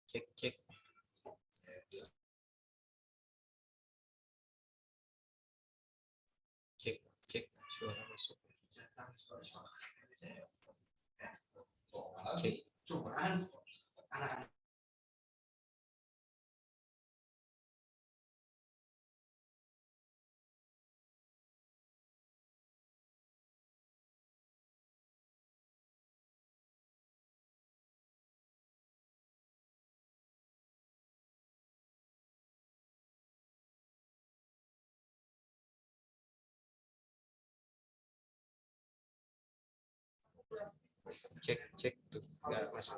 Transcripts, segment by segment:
Cek cek cek cek suara masuk. Cek cek cek tuh nggak masuk.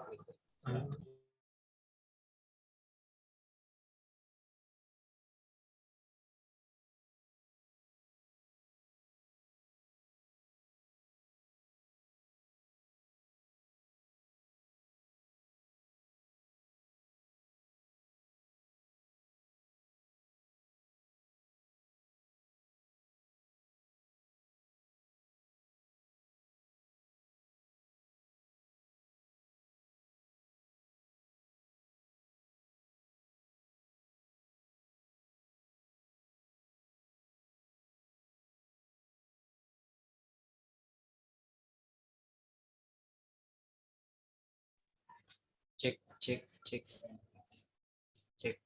Cek cek cek cek.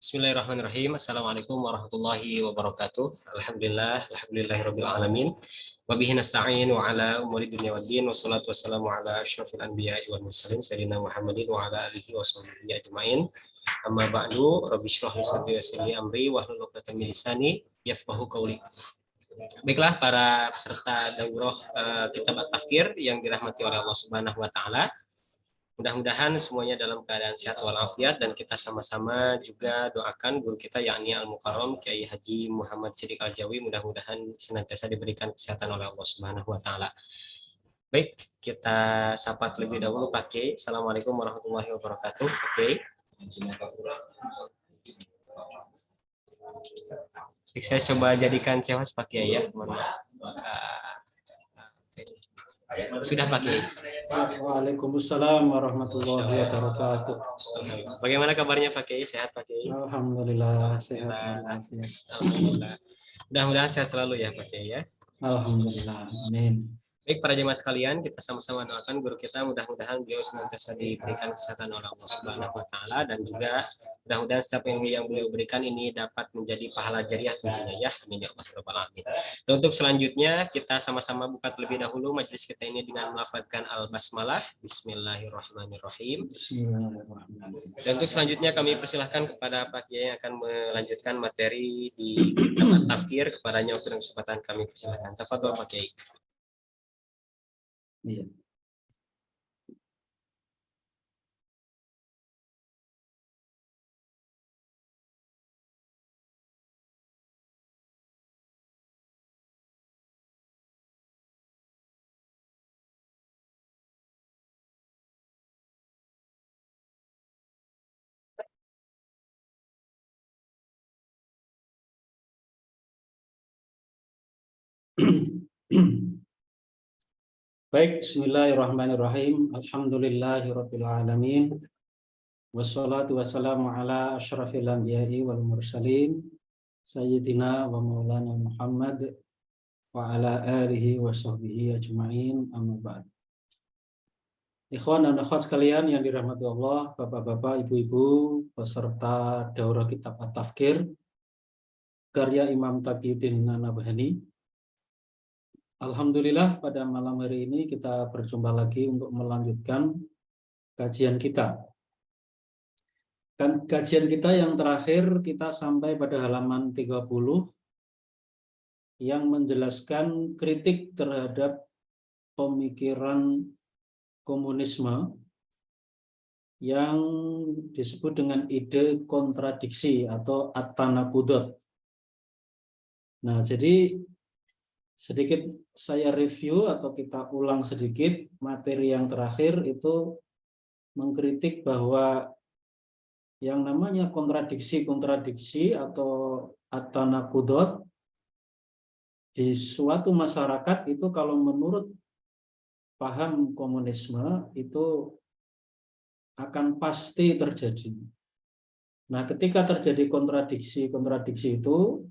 Bismillahirrahmanirrahim. Assalamualaikum warahmatullahi wabarakatuh. Alhamdulillahirabbil alamin. Wa bihi nasta'in wa ala umuri dunya waddin wassalatu wassalamu ala asyrofil anbiya'i wal mursalin sayyidina Muhammadin wa ala alihi washabihi ajmain. Amma ba'du, rabbi shrah li sadri wa yassir li amri wahlul 'uqdatam min lisani yafqahu qawli. Baiklah para peserta daurah kitab at-tafkir yang dirahmati oleh Allah Subhanahu wa taala. Mudah-mudahan semuanya dalam keadaan sehat walafiat dan kita sama-sama juga doakan guru kita yakni Al-Mukarram Kiai Haji Muhammad Siddiq Al-Jawi mudah-mudahan senantiasa diberikan kesehatan oleh Allah Subhanahu wa taala. Baik, kita sapa terlebih dahulu Pak Kiai. Assalamualaikum warahmatullahi wabarakatuh. Pak Kiai. Saya coba jadikan cewas Pak Kiai ya. Sudah Pak Kiai. Waalaikumsalam warahmatullahi wabarakatuh. Bagaimana kabarnya Pak Kiai? Sehat Pak Kiai? Alhamdulillah sehat. Alhamdulillah. Mudah-mudahan sehat selalu ya Pak Kiai ya. Alhamdulillah. Amin. Baik para jemaah sekalian, kita sama-sama doakan guru kita mudah-mudahan beliau senantiasa diberikan kesehatan oleh Allah Subhanahu wa taala dan juga mudah-mudahan setiap ilmu yang beliau berikan ini dapat menjadi pahala jariah tentunya ya. Amin ya Allah rabbal alamin. Dan untuk selanjutnya kita sama-sama buka terlebih dahulu majelis kita ini dengan melafadzkan al-basmalah. Bismillahirrahmanirrahim. Dan untuk selanjutnya kami persilahkan kepada Pak Kiai yang akan melanjutkan materi di kitab at-tafkir. Kepadanya untuk kesempatan kami persilahkan. Tafadhol Pak Kiai. Iya. Baik, bismillahirrahmanirrahim. Alhamdulillahirabbil alamin. Wassalatu wassalamu ala asyrafil anbiya'i wal mursalin sayyidina wa maulana Muhammad wa ala alihi wa sahbihi ajma'in. Amma ba'd. Ikhwan dan akhwat sekalian yang dirahmati Allah, Bapak-bapak, Ibu-ibu, peserta daurah kitab at-tafkir karya Imam Taqiyuddin An-Nabhani. Alhamdulillah pada malam hari ini kita berjumpa lagi untuk melanjutkan kajian kita. Kan kajian kita yang terakhir kita sampai pada halaman 30 yang menjelaskan kritik terhadap pemikiran komunisme yang disebut dengan ide kontradiksi atau at-tanaqudot. Nah, jadi sedikit saya review atau kita ulang sedikit materi yang terakhir itu mengkritik bahwa yang namanya kontradiksi atau at-tanaqudot di suatu masyarakat itu kalau menurut paham komunisme itu akan pasti terjadi. Nah, ketika terjadi kontradiksi itu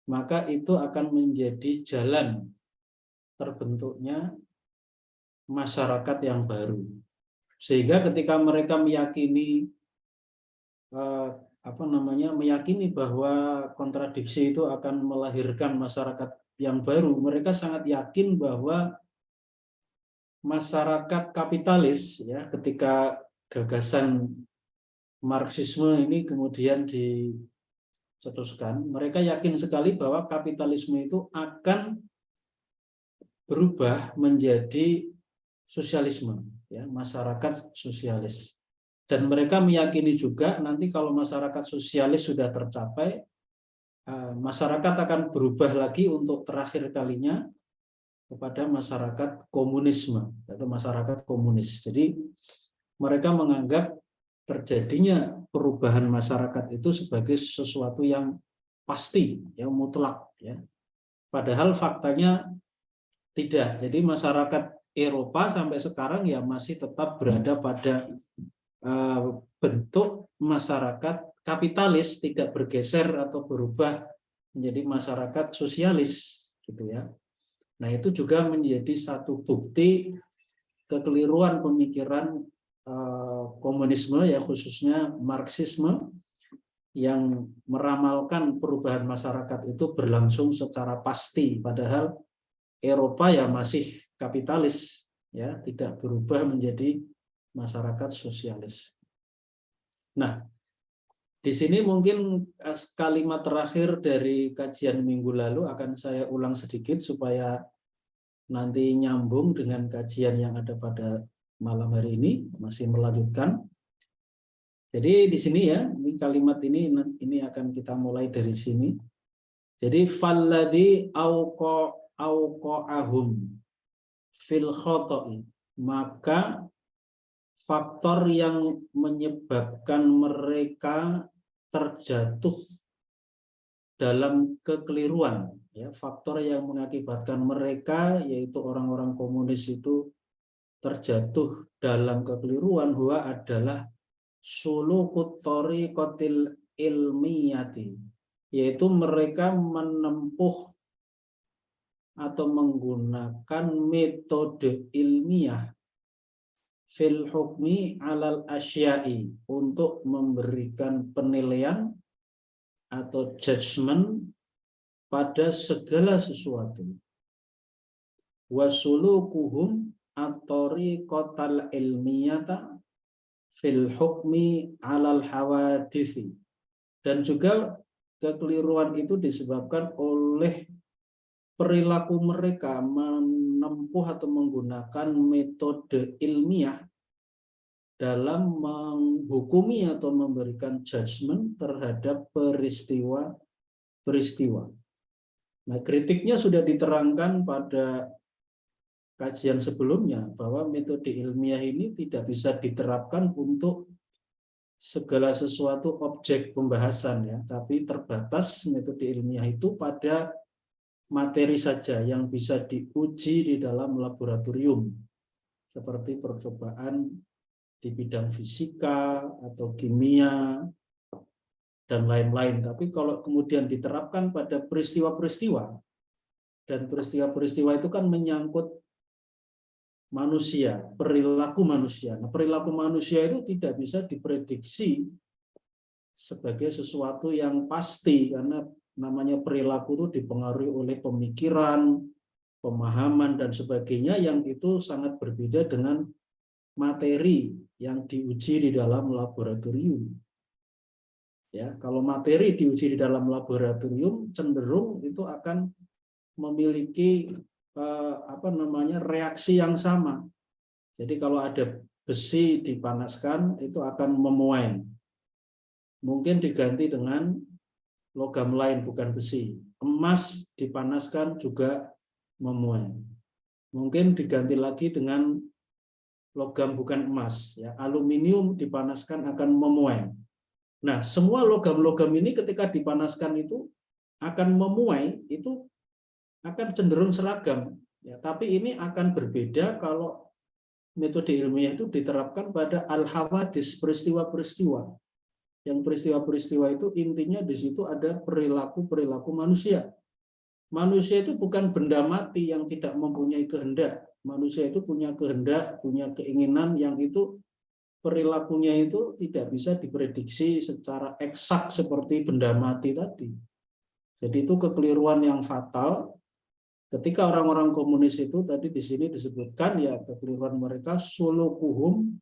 maka itu akan menjadi jalan terbentuknya masyarakat yang baru. Sehingga ketika mereka meyakini meyakini bahwa kontradiksi itu akan melahirkan masyarakat yang baru, mereka sangat yakin bahwa masyarakat kapitalis ya, ketika gagasan Marxisme ini kemudian cetuskan, mereka yakin sekali bahwa kapitalisme itu akan berubah menjadi sosialisme, ya, masyarakat sosialis. Dan mereka meyakini juga nanti kalau masyarakat sosialis sudah tercapai, masyarakat akan berubah lagi untuk terakhir kalinya kepada masyarakat komunisme atau masyarakat komunis. Jadi mereka menganggap terjadinya perubahan masyarakat itu sebagai sesuatu yang pasti, yang mutlak, ya. Padahal faktanya tidak. Jadi masyarakat Eropa sampai sekarang ya masih tetap berada pada bentuk masyarakat kapitalis, tidak bergeser atau berubah menjadi masyarakat sosialis, gitu ya. Nah, itu juga menjadi satu bukti kekeliruan pemikiran komunisme, ya khususnya Marxisme, yang meramalkan perubahan masyarakat itu berlangsung secara pasti, padahal Eropa ya masih kapitalis, ya, tidak berubah menjadi masyarakat sosialis. Nah, di sini mungkin kalimat terakhir dari kajian minggu lalu akan saya ulang sedikit supaya nanti nyambung dengan kajian yang ada pada malam hari ini, masih melanjutkan. Jadi di sini ya, ini kalimat ini akan kita mulai dari sini. Jadi falladzi auqa'ahum fil khata'i, maka faktor yang menyebabkan mereka terjatuh dalam kekeliruan, ya, faktor yang mengakibatkan mereka, yaitu orang-orang komunis itu terjatuh dalam kekeliruan, huwa adalah sulukut thariqatil ilmiyati, yaitu mereka menempuh atau menggunakan metode ilmiah fil hukmi alal asya'i, untuk memberikan penilaian atau judgement pada segala sesuatu. Wasulukuhum at-tariqatal ilmiyata fil hukmi alal hawadisi, dan juga kekeliruan itu disebabkan oleh perilaku mereka menempuh atau menggunakan metode ilmiah dalam menghukumi atau memberikan judgement terhadap peristiwa-peristiwa. Nah, kritiknya sudah diterangkan pada kajian sebelumnya bahwa metode ilmiah ini tidak bisa diterapkan untuk segala sesuatu objek pembahasan, ya, tapi terbatas metode ilmiah itu pada materi saja yang bisa diuji di dalam laboratorium, seperti percobaan di bidang fisika atau kimia dan lain-lain. Tapi kalau kemudian diterapkan pada peristiwa-peristiwa, dan peristiwa-peristiwa itu kan menyangkut manusia, perilaku manusia. Nah, perilaku manusia itu tidak bisa diprediksi sebagai sesuatu yang pasti, karena namanya perilaku itu dipengaruhi oleh pemikiran, pemahaman, dan sebagainya, yang itu sangat berbeda dengan materi yang diuji di dalam laboratorium. Ya, kalau materi diuji di dalam laboratorium, cenderung itu akan memiliki reaksi yang sama. Jadi kalau ada besi dipanaskan itu akan memuai. Mungkin diganti dengan logam lain bukan besi. Emas dipanaskan juga memuai. Mungkin diganti lagi dengan logam bukan emas, ya, aluminium dipanaskan akan memuai. Nah, semua logam-logam ini ketika dipanaskan itu akan memuai, itu akan cenderung seragam, ya, tapi ini akan berbeda kalau metode ilmiah itu diterapkan pada al-hawadis, peristiwa-peristiwa. Yang peristiwa-peristiwa itu intinya di situ ada perilaku-perilaku manusia. Manusia itu bukan benda mati yang tidak mempunyai kehendak. Manusia itu punya kehendak, punya keinginan, yang itu perilakunya itu tidak bisa diprediksi secara eksak seperti benda mati tadi. Jadi itu kekeliruan yang fatal. Ketika orang-orang komunis itu tadi di sini disebutkan, ya, kekeliruan mereka sulukuhum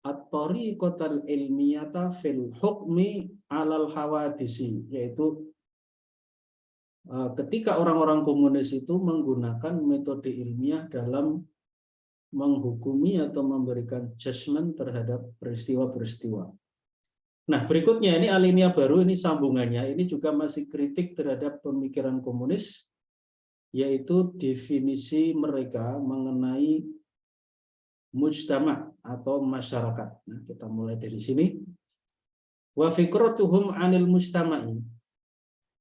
at-tariqatal ilmiyata fil hukmi alal hawadisi, yaitu ketika orang-orang komunis itu menggunakan metode ilmiah dalam menghukumi atau memberikan judgement terhadap peristiwa-peristiwa. Nah, berikutnya ini alinea baru, ini sambungannya, ini juga masih kritik terhadap pemikiran komunis, yaitu definisi mereka mengenai mujtama atau masyarakat. Nah, kita mulai dari sini. Wa fikratuhum anil mujtama'i,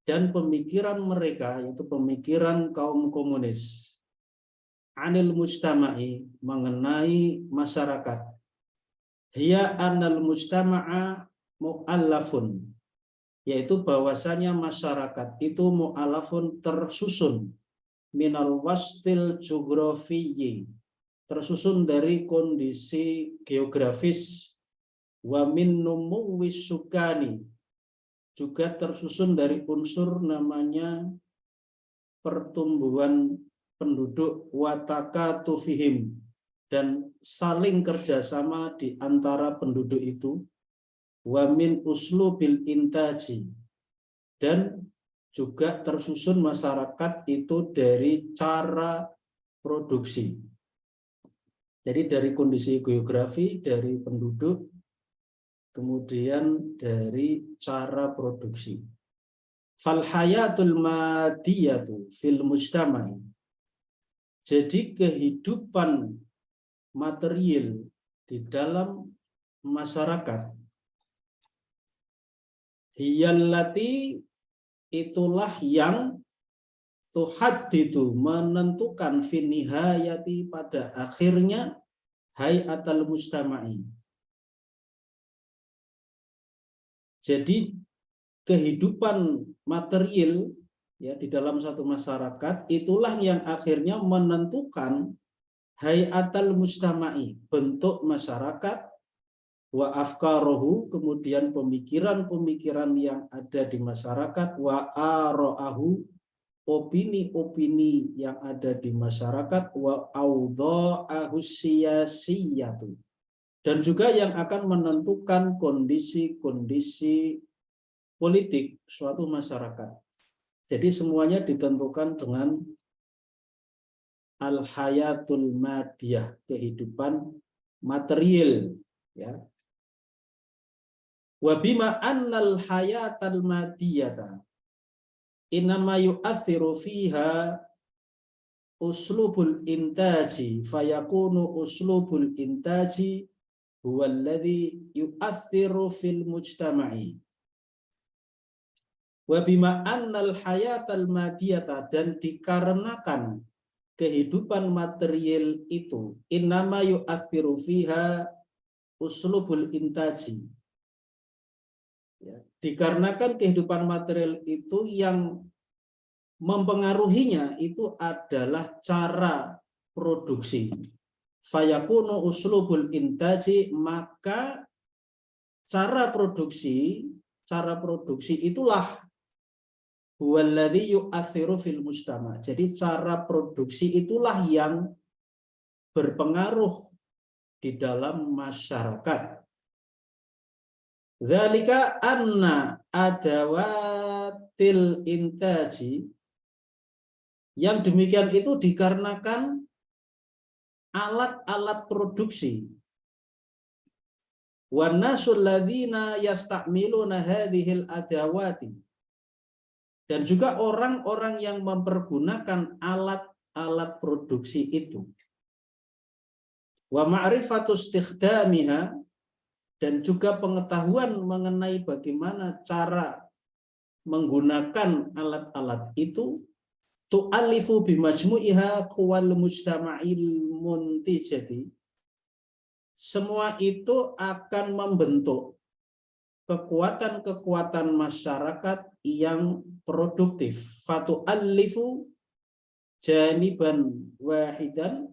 dan pemikiran mereka, yaitu pemikiran kaum komunis, anil mujtama'i, mengenai masyarakat, hiya anal mujtama'a mu'allafun, yaitu bahwasanya masyarakat itu mu'allafun, tersusun, minal wastil geografiyyi, tersusun dari kondisi geografis, wa min numuwis sukani, juga tersusun dari unsur namanya pertumbuhan penduduk wataka tufihim, dan saling kerjasama di antara penduduk itu, wamin uslubil intaji, dan juga tersusun masyarakat itu dari cara produksi. Jadi dari kondisi geografi, dari penduduk, kemudian dari cara produksi. Fal hayatul madiyatu fil mujtama'i. Jadi kehidupan material di dalam masyarakat, hiyallati, itulah yang tuhaddidu, menentukan, finihayati, pada akhirnya, hayatul mujtama'i. Jadi kehidupan material ya di dalam satu masyarakat itulah yang akhirnya menentukan hayatul mujtama'i, bentuk masyarakat, wa afkarohu, kemudian pemikiran-pemikiran yang ada di masyarakat, wa ara'ahu, opini-opini yang ada di masyarakat, wa awdha'ahu siyasiyatu, dan juga yang akan menentukan kondisi-kondisi politik suatu masyarakat. Jadi semuanya ditentukan dengan al-hayatul madiyah, kehidupan material, ya. Wa bima annal hayatal madiyata inama yu'athiru fiha uslubul intaji, fayakunu uslubul intaji huwa alladhi yu'athiru fil mujtama'i. Wa bima annal hayatal madiyata, dan dikarenakan kehidupan material itu, innama yu'athiru fiha uslubul intaji, ya, dikarenakan kehidupan material itu yang mempengaruhinya itu adalah cara produksi. Fayakunu uslubul intaji, maka cara produksi itulah huwallazi yu'athiru fil mujtama. Jadi cara produksi itulah yang berpengaruh di dalam masyarakat. Dzalika anna adawatil intaji, yang demikian itu dikarenakan alat-alat produksi, wan nasul ladzina yastamiluna hadhil adawati, dan juga orang-orang yang mempergunakan alat-alat produksi itu, wa ma'rifatu istikhdamiha, dan juga pengetahuan mengenai bagaimana cara menggunakan alat-alat itu, tu'allifu bimajmu'iha quwal mujtama'il muntijati, semua itu akan membentuk kekuatan-kekuatan masyarakat yang produktif. Fatu'allifu janiban wahidan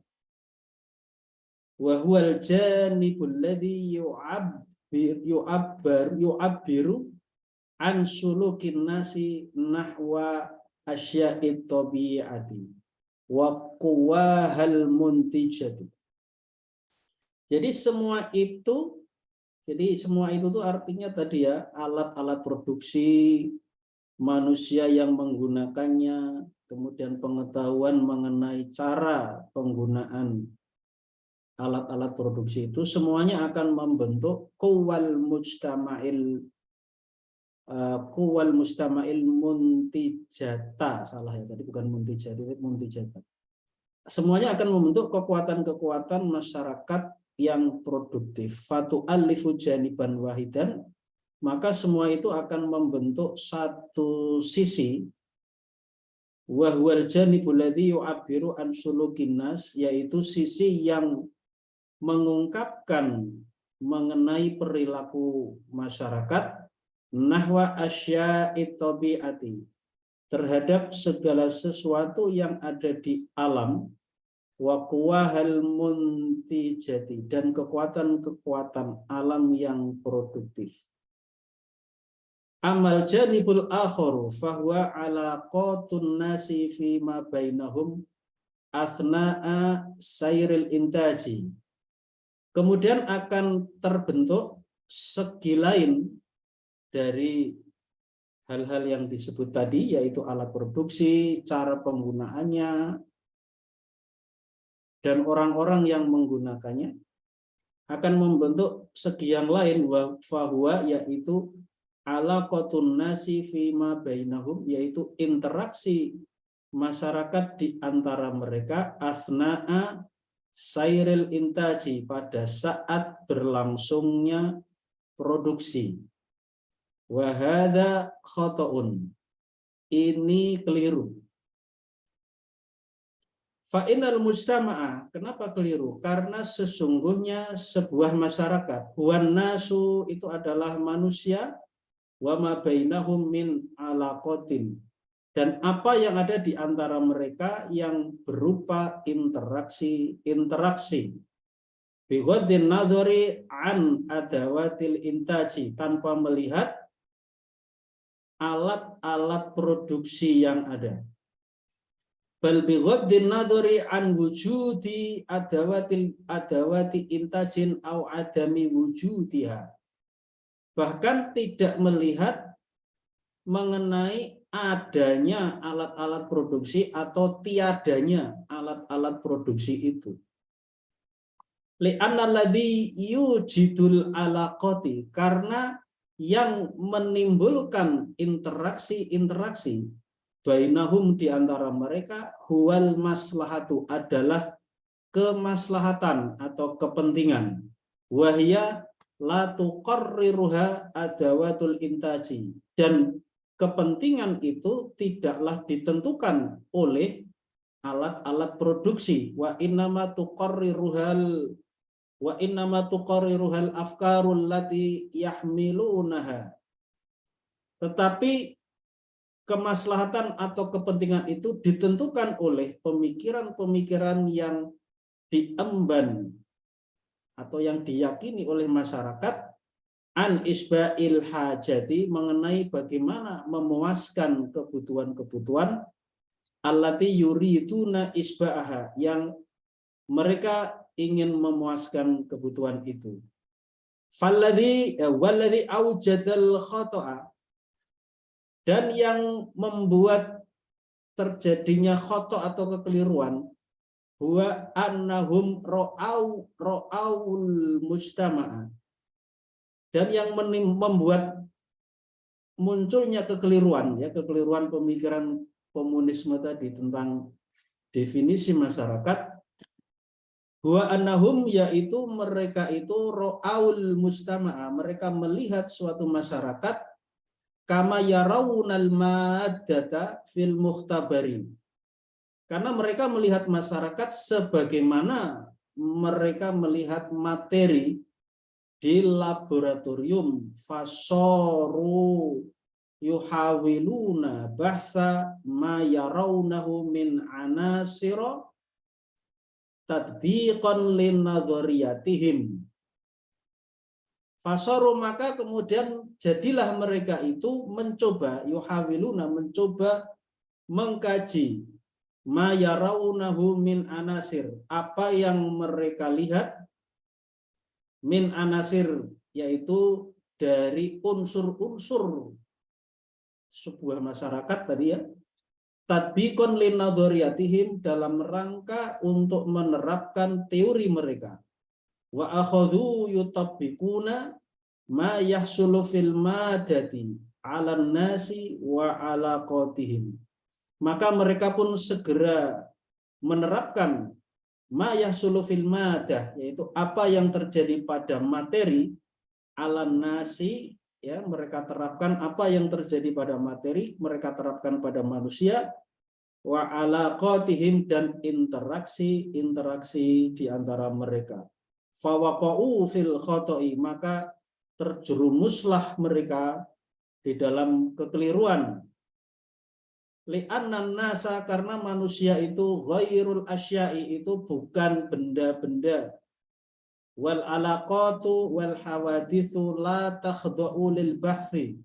wa huwal janibul ladzi yu'abbiru an sulukin nasi nahwa asya'it tabi'ati wa quwahal muntijati. Jadi semua itu tuh artinya tadi ya, alat-alat produksi, manusia yang menggunakannya, kemudian pengetahuan mengenai cara penggunaan alat-alat produksi itu, semuanya akan membentuk quwal mustama'il muntijata, salah ya tadi, bukan muntijati, muntijata. Semuanya akan membentuk kekuatan-kekuatan masyarakat yang produktif. Fatu'allifu janiban wahidan, maka semua itu akan membentuk satu sisi, wa huwal janibul ladzi yu'abbiru an sulukin nas, yaitu sisi yang mengungkapkan mengenai perilaku masyarakat, nahwa asya'it tabi'ati, terhadap segala sesuatu yang ada di alam, wa quwahal muntijati, dan kekuatan-kekuatan alam yang produktif. Amal janibul akharu fahuwa alaqatun nasi fima bainahum athna'a sayril intaji. Kemudian akan terbentuk segi lain dari hal-hal yang disebut tadi, yaitu alat produksi, cara penggunaannya, dan orang-orang yang menggunakannya akan membentuk segi yang lain, fahuwa, yaitu alaqatun nasi fima bainahum, yaitu interaksi masyarakat di antara mereka asna'a sairil intaji, pada saat berlangsungnya produksi. Wahada khotoun, ini keliru. Fa'inal mujtama'a, kenapa keliru? Karena sesungguhnya sebuah masyarakat, wan nasu, itu adalah manusia, wa ma bainahum min alaqatin, dan apa yang ada di antara mereka yang berupa interaksi. Bighaddin nadhari an adawatil intaji, tanpa melihat alat-alat produksi yang ada. Bal bighaddin nadhari an wujudi adawati intajin au adami wujudiha. Bahkan tidak melihat mengenai adanya alat-alat produksi atau tiadanya alat-alat produksi itu. Li'anna alladhi yujidul alaqati, karena yang menimbulkan interaksi bainahum, di antara mereka, huwal maslahatu, adalah kemaslahatan atau kepentingan. Wahya la tuqarriruha adawatul intaji, dan kepentingan itu tidaklah ditentukan oleh alat-alat produksi. Wa innama tuqarriruhal afkarul lati yahmilunaha. Tetapi kemaslahatan atau kepentingan itu ditentukan oleh pemikiran-pemikiran yang diemban atau yang diyakini oleh masyarakat, an isba'il hajati, mengenai bagaimana memuaskan kebutuhan-kebutuhan, allati yuriduna isba'aha, yang mereka ingin memuaskan kebutuhan itu. Walladhi aujadal khoto'a, dan yang membuat terjadinya khoto' atau kekeliruan, huwa annahum ro'aul mujtama'a, dan yang membuat munculnya kekeliruan, kekeliruan pemikiran komunisme tadi tentang definisi masyarakat, huwa annahum, yaitu mereka itu ro'aul mujtama'a, mereka melihat suatu masyarakat kama yarawunal maddata fil mukhtabari, karena mereka melihat masyarakat sebagaimana mereka melihat materi di laboratorium. Fasoru yuhawiluna bahsa ma yarawnahu min anasira tadbiqan lin nadhariyatihim. Fasoru, maka kemudian jadilah mereka itu mencoba, yuhawiluna, mencoba mengkaji, ma yarawnahu min anasir, apa yang mereka lihat, min anasir, yaitu dari unsur-unsur sebuah masyarakat tadi, tadbiqan lin nadhariyatihim, dalam rangka untuk menerapkan teori mereka. Wa akhadhu yutabbiquna ma yahsulu fil madati 'alan nasi wa 'alaqatihim. Maka mereka pun segera menerapkan ma yahsulu fil madah, yaitu apa yang terjadi pada materi, 'alan nasi, mereka terapkan apa yang terjadi pada materi, mereka terapkan pada manusia, wa 'alaqatihim, dan interaksi di antara mereka. Fawaqa'u fil khoto'i, maka terjerumuslah mereka di dalam kekeliruan. Li'annan nasa, karena manusia itu ghairul asya'i, itu bukan benda-benda. Wal alaqatu wal hawadithu la takhda'u lil bahthi,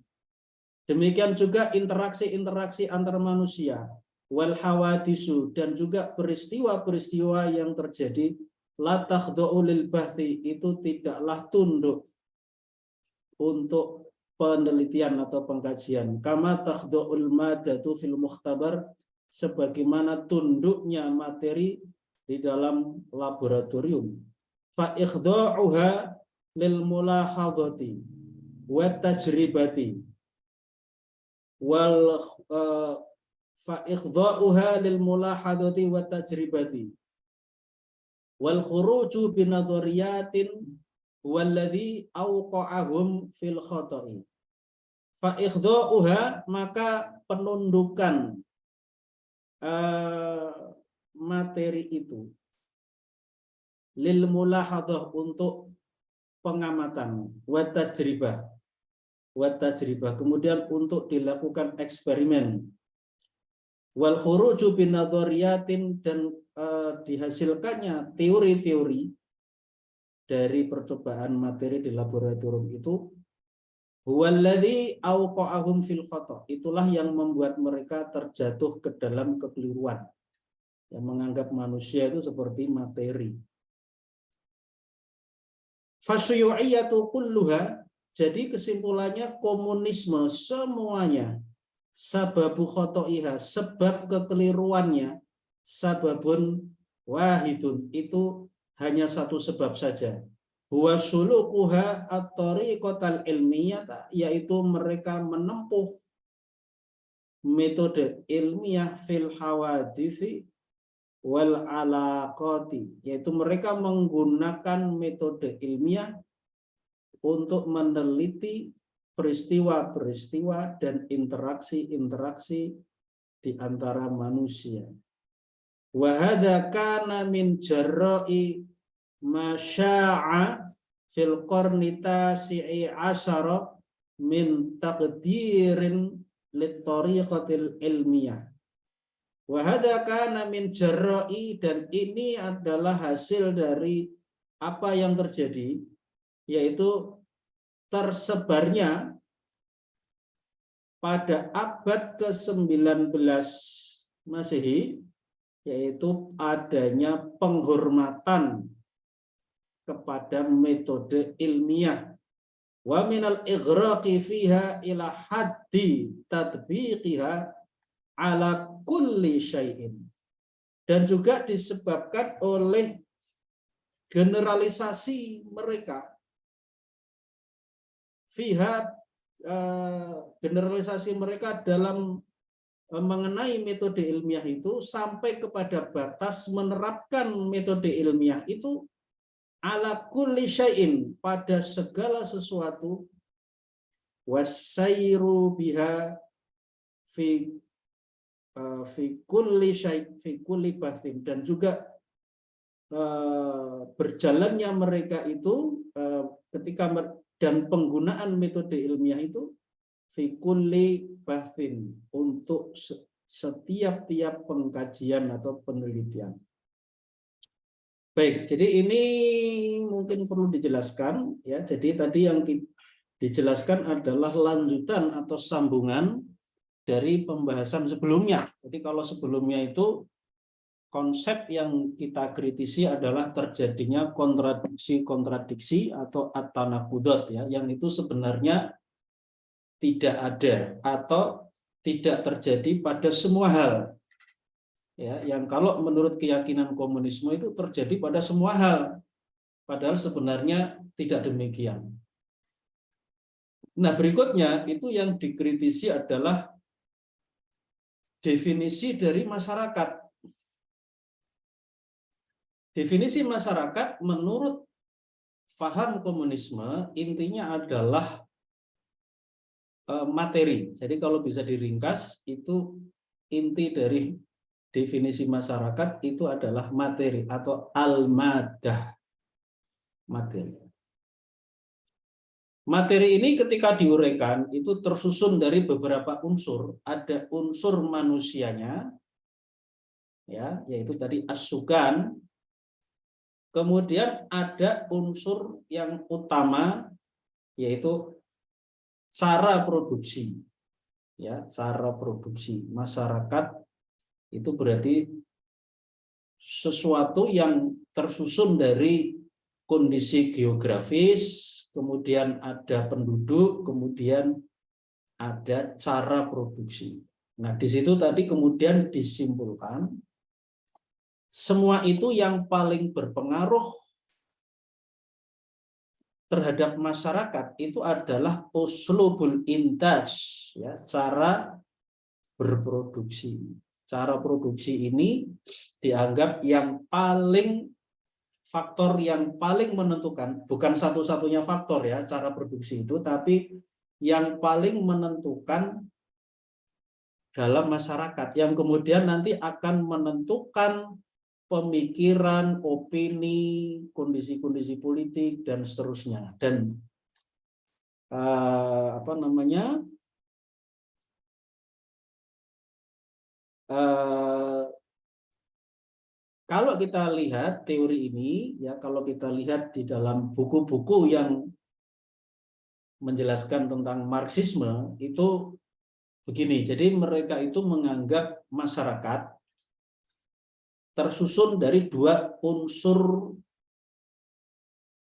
Demikian juga interaksi-interaksi antar manusia, wal hawadisu, dan juga peristiwa-peristiwa yang terjadi, la takhdu'u lil bahthi, itu tidaklah tunduk untuk penelitian atau pengkajian. Kama takhdu'ul madatu fil mukhtabar, sebagaimana tunduknya materi di dalam laboratorium. Fa ikhda'uha lil mulahadhati wa tajribati wal fa ikhda'uha lil mulahadhati wa tajribati wal khuruju bi nadhariyatin walladhi awqa'ahum fil khata'i. Fa ikhda'uha, maka penundukan materi itu lil mulahadhah, untuk pengamatan, wa tajribah, kemudian untuk dilakukan eksperimen, wal khuruju bin nadhariyatin, dan dihasilkannya teori-teori dari percobaan materi di laboratorium itu, huwallazi awqa'ahum fil khata', itulah yang membuat mereka terjatuh ke dalam kekeliruan, yang menganggap manusia itu seperti materi. Fasyu'iyatu kulluha, jadi kesimpulannya komunisme semuanya, sababu khoto'iha, sebab kekeliruannya, sababun wahidun, itu hanya satu sebab saja. Huwa sulukuha at-tariqatal ilmiyah, yaitu mereka menempuh metode ilmiah fil hawadisi wal alaqati, yaitu mereka menggunakan metode ilmiah untuk meneliti peristiwa-peristiwa dan interaksi-interaksi di antara manusia. Wa hadza kana min jarra'i masya'a fil qarni tasi'i asyara min taqdirin lit tariqatil ilmiyah. Wa hadza kana min jarra'i, dan ini adalah hasil dari apa yang terjadi, yaitu tersebarnya pada abad ke-19 Masehi, yaitu adanya penghormatan kepada metode ilmiah, wa minal ighraqi fiha ila haddi tatbiqiha ala kulli syai'in, dan juga disebabkan oleh generalisasi mereka fiha, generalisasi mereka dalam mengenai metode ilmiah itu sampai kepada batas menerapkan metode ilmiah itu ala kulli syai'in, pada segala sesuatu, wasairu biha fi kulli syai' fi kulli bathin, dan juga berjalannya mereka itu ketika dan penggunaan metode ilmiah itu fi kulli bathin, untuk setiap-tiap pengkajian atau penelitian. Baik, jadi ini mungkin perlu dijelaskan ya. Jadi tadi yang dijelaskan adalah lanjutan atau sambungan dari pembahasan sebelumnya. Jadi kalau sebelumnya itu konsep yang kita kritisi adalah terjadinya kontradiksi-kontradiksi atau at-tanaqudot ya, yang itu sebenarnya tidak ada atau tidak terjadi pada semua hal. Ya, yang kalau menurut keyakinan komunisme itu terjadi pada semua hal, padahal sebenarnya tidak demikian. Nah, berikutnya itu yang dikritisi adalah definisi dari masyarakat. Definisi masyarakat menurut faham komunisme intinya adalah materi. Jadi kalau bisa diringkas, itu inti dari definisi masyarakat itu adalah materi atau al-madah, materi. Materi ini ketika diuraikan itu tersusun dari beberapa unsur. Ada unsur manusianya, ya, yaitu tadi as-sukan. Kemudian ada unsur yang utama, yaitu cara produksi. ya, cara produksi. Masyarakat itu berarti sesuatu yang tersusun dari kondisi geografis, kemudian ada penduduk, kemudian ada cara produksi. Nah, di situ tadi kemudian disimpulkan semua itu yang paling berpengaruh terhadap masyarakat itu adalah uslubul intaj, ya, cara berproduksi. Cara produksi ini dianggap yang paling faktor yang paling menentukan, bukan satu-satunya faktor ya cara produksi itu, tapi yang paling menentukan dalam masyarakat, yang kemudian nanti akan menentukan pemikiran, opini, kondisi-kondisi politik dan seterusnya. Dan kalau kita lihat teori ini, ya, kalau kita lihat di dalam buku-buku yang menjelaskan tentang Marxisme itu begini. Jadi mereka itu menganggap masyarakat tersusun dari dua unsur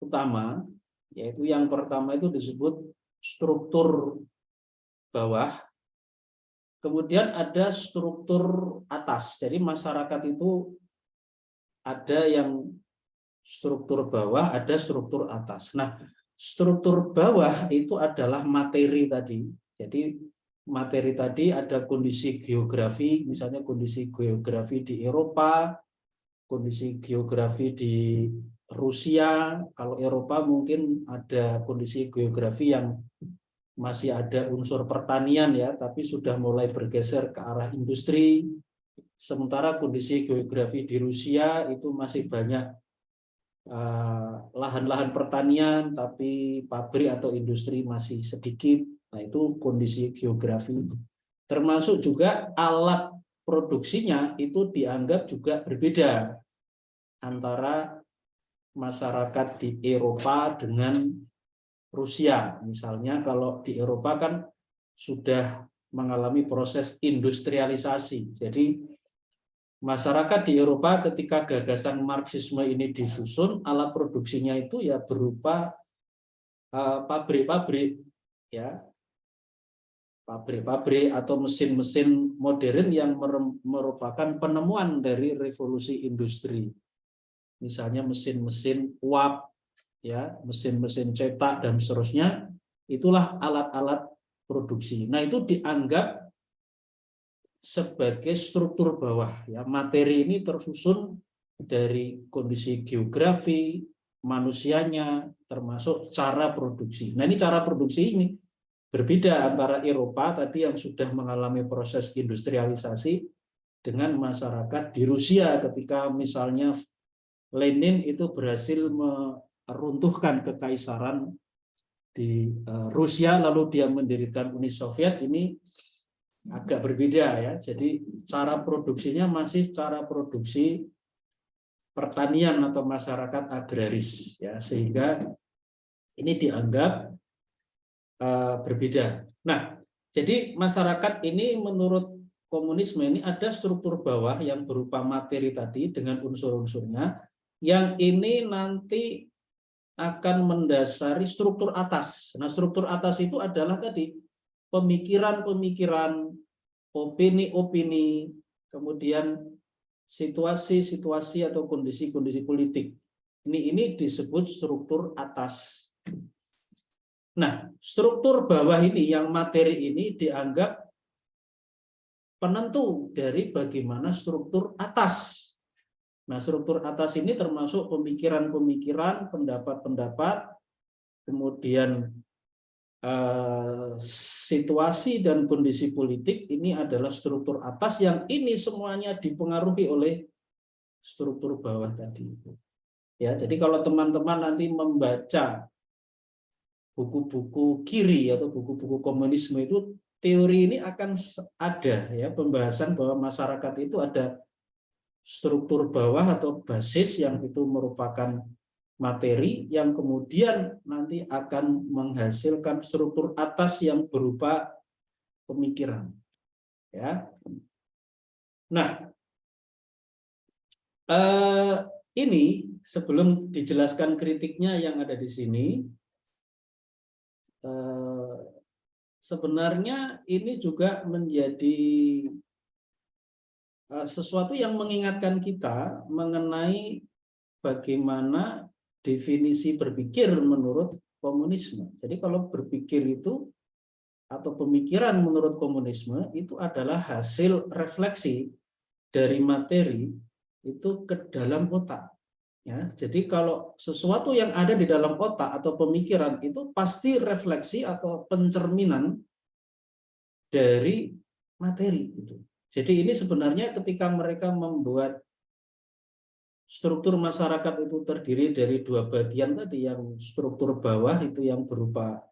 utama, yaitu yang pertama itu disebut struktur bawah, kemudian ada struktur atas. Jadi masyarakat itu ada yang struktur bawah, ada struktur atas. Nah, struktur bawah itu adalah materi tadi. Jadi materi tadi ada kondisi geografi, misalnya kondisi geografi di Eropa, kondisi geografi di Rusia. Kalau Eropa mungkin ada kondisi geografi yang masih ada unsur pertanian ya, tapi sudah mulai bergeser ke arah industri. Sementara kondisi geografi di Rusia itu masih banyak lahan-lahan pertanian, tapi pabrik atau industri masih sedikit. Nah, itu kondisi geografi. Termasuk juga alat produksinya itu dianggap juga berbeda antara masyarakat di Eropa dengan Rusia. Misalnya kalau di Eropa kan sudah mengalami proses industrialisasi. Jadi masyarakat di Eropa ketika gagasan Marxisme ini disusun, alat produksinya itu ya berupa pabrik-pabrik, ya, pabrik-pabrik atau mesin-mesin modern yang merupakan penemuan dari revolusi industri. Misalnya mesin-mesin uap, ya, mesin-mesin cetak dan seterusnya, itulah alat-alat produksi. Nah, itu dianggap sebagai struktur bawah, ya. Materi ini tersusun dari kondisi geografi, manusianya, termasuk cara produksi. Nah, ini cara produksi ini berbeda antara Eropa tadi yang sudah mengalami proses industrialisasi dengan masyarakat di Rusia ketika misalnya Lenin itu berhasil meruntuhkan kekaisaran di Rusia, lalu dia mendirikan Uni Soviet. Ini agak berbeda ya. Jadi cara produksinya masih cara produksi pertanian atau masyarakat agraris ya, sehingga ini dianggap berbeda. Nah, jadi masyarakat ini menurut komunisme ini ada struktur bawah yang berupa materi tadi dengan unsur-unsurnya, yang ini nanti akan mendasari struktur atas. Nah, struktur atas itu adalah tadi pemikiran-pemikiran, opini-opini, kemudian situasi-situasi atau kondisi-kondisi politik. Ini disebut struktur atas. Nah, struktur bawah ini yang materi ini dianggap penentu dari bagaimana struktur atas. Nah, struktur atas ini termasuk pemikiran-pemikiran, pendapat-pendapat, kemudian situasi dan kondisi politik. Ini adalah struktur atas yang ini semuanya dipengaruhi oleh struktur bawah tadi. Ya, jadi kalau teman-teman nanti membaca buku-buku kiri atau buku-buku komunisme itu, teori ini akan ada ya, pembahasan bahwa masyarakat itu ada struktur bawah atau basis yang itu merupakan materi yang kemudian nanti akan menghasilkan struktur atas yang berupa pemikiran. Ya. Nah, ini sebelum dijelaskan kritiknya yang ada di sini, sebenarnya ini juga menjadi sesuatu yang mengingatkan kita mengenai bagaimana definisi berpikir menurut komunisme. Jadi kalau berpikir itu atau pemikiran menurut komunisme itu adalah hasil refleksi dari materi itu ke dalam otak. Ya, jadi kalau sesuatu yang ada di dalam otak atau pemikiran itu pasti refleksi atau pencerminan dari materi itu. Jadi ini sebenarnya ketika mereka membuat struktur masyarakat itu terdiri dari dua bagian tadi, yang struktur bawah itu yang berupa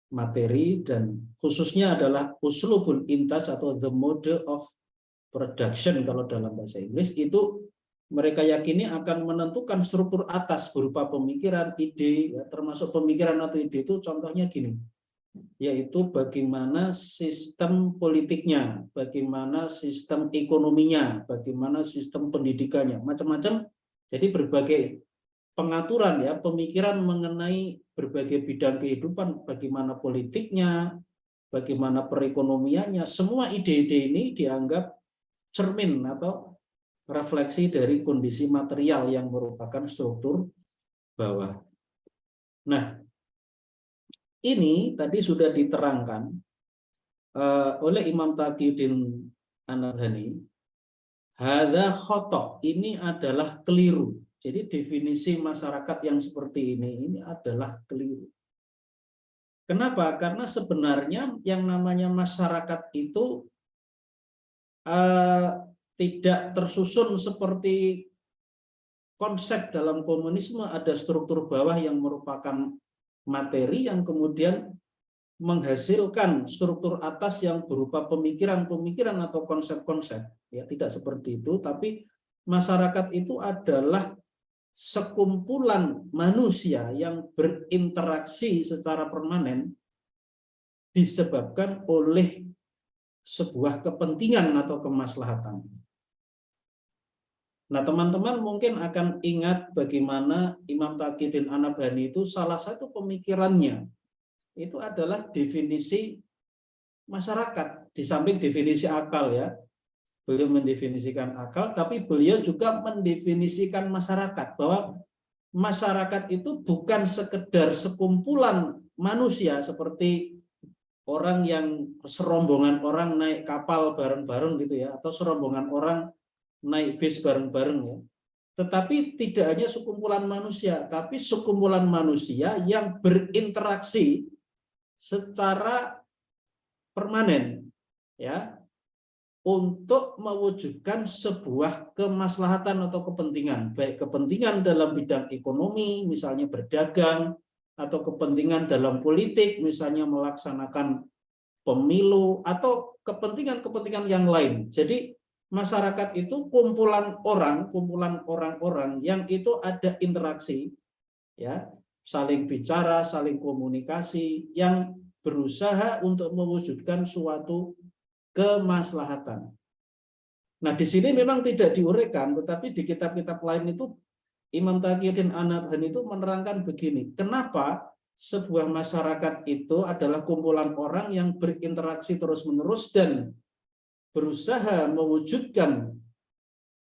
materi dan khususnya adalah uslubul intas atau the mode of production kalau dalam bahasa Inggris, itu mereka yakini akan menentukan struktur atas berupa pemikiran, ide, ya, termasuk pemikiran atau ide itu contohnya gini, yaitu bagaimana sistem politiknya, bagaimana sistem ekonominya, bagaimana sistem pendidikannya, macam-macam. Jadi berbagai pengaturan ya, pemikiran mengenai berbagai bidang kehidupan, bagaimana politiknya, bagaimana perekonomiannya, semua ide-ide ini dianggap cermin atau refleksi dari kondisi material yang merupakan struktur bawah. Nah, ini tadi sudah diterangkan oleh Imam Taqiyuddin An-Nabhani. Hadza khoto, ini adalah keliru. Jadi definisi masyarakat yang seperti ini adalah keliru. Kenapa? Karena sebenarnya yang namanya masyarakat itu tidak tersusun seperti konsep dalam komunisme, ada struktur bawah yang merupakan materi yang kemudian menghasilkan struktur atas yang berupa pemikiran-pemikiran atau konsep-konsep. Ya, tidak seperti itu, tapi masyarakat itu adalah sekumpulan manusia yang berinteraksi secara permanen disebabkan oleh sebuah kepentingan atau kemaslahatan. Nah, teman-teman mungkin akan ingat bagaimana Imam Taqiyuddin An-Nabhani itu salah satu pemikirannya itu adalah definisi masyarakat, di samping definisi akal ya. Beliau mendefinisikan akal, tapi beliau juga mendefinisikan masyarakat, bahwa masyarakat itu bukan sekedar sekumpulan manusia seperti orang yang serombongan orang naik kapal bareng-bareng gitu ya, atau serombongan orang naik bis bareng-bareng ya. Tetapi tidak hanya sekumpulan manusia, tapi sekumpulan manusia yang berinteraksi secara permanen ya, untuk mewujudkan sebuah kemaslahatan atau kepentingan, baik kepentingan dalam bidang ekonomi misalnya berdagang, atau kepentingan dalam politik misalnya melaksanakan pemilu, atau kepentingan-kepentingan yang lain. Jadi masyarakat itu kumpulan orang-orang yang itu ada interaksi ya, saling bicara, saling komunikasi, yang berusaha untuk mewujudkan suatu kemaslahatan. Nah, di sini memang tidak diuraikan, tetapi di kitab-kitab lain itu Imam Taqiyuddin An-Nabhani itu menerangkan begini, kenapa sebuah masyarakat itu adalah kumpulan orang yang berinteraksi terus-menerus dan berusaha mewujudkan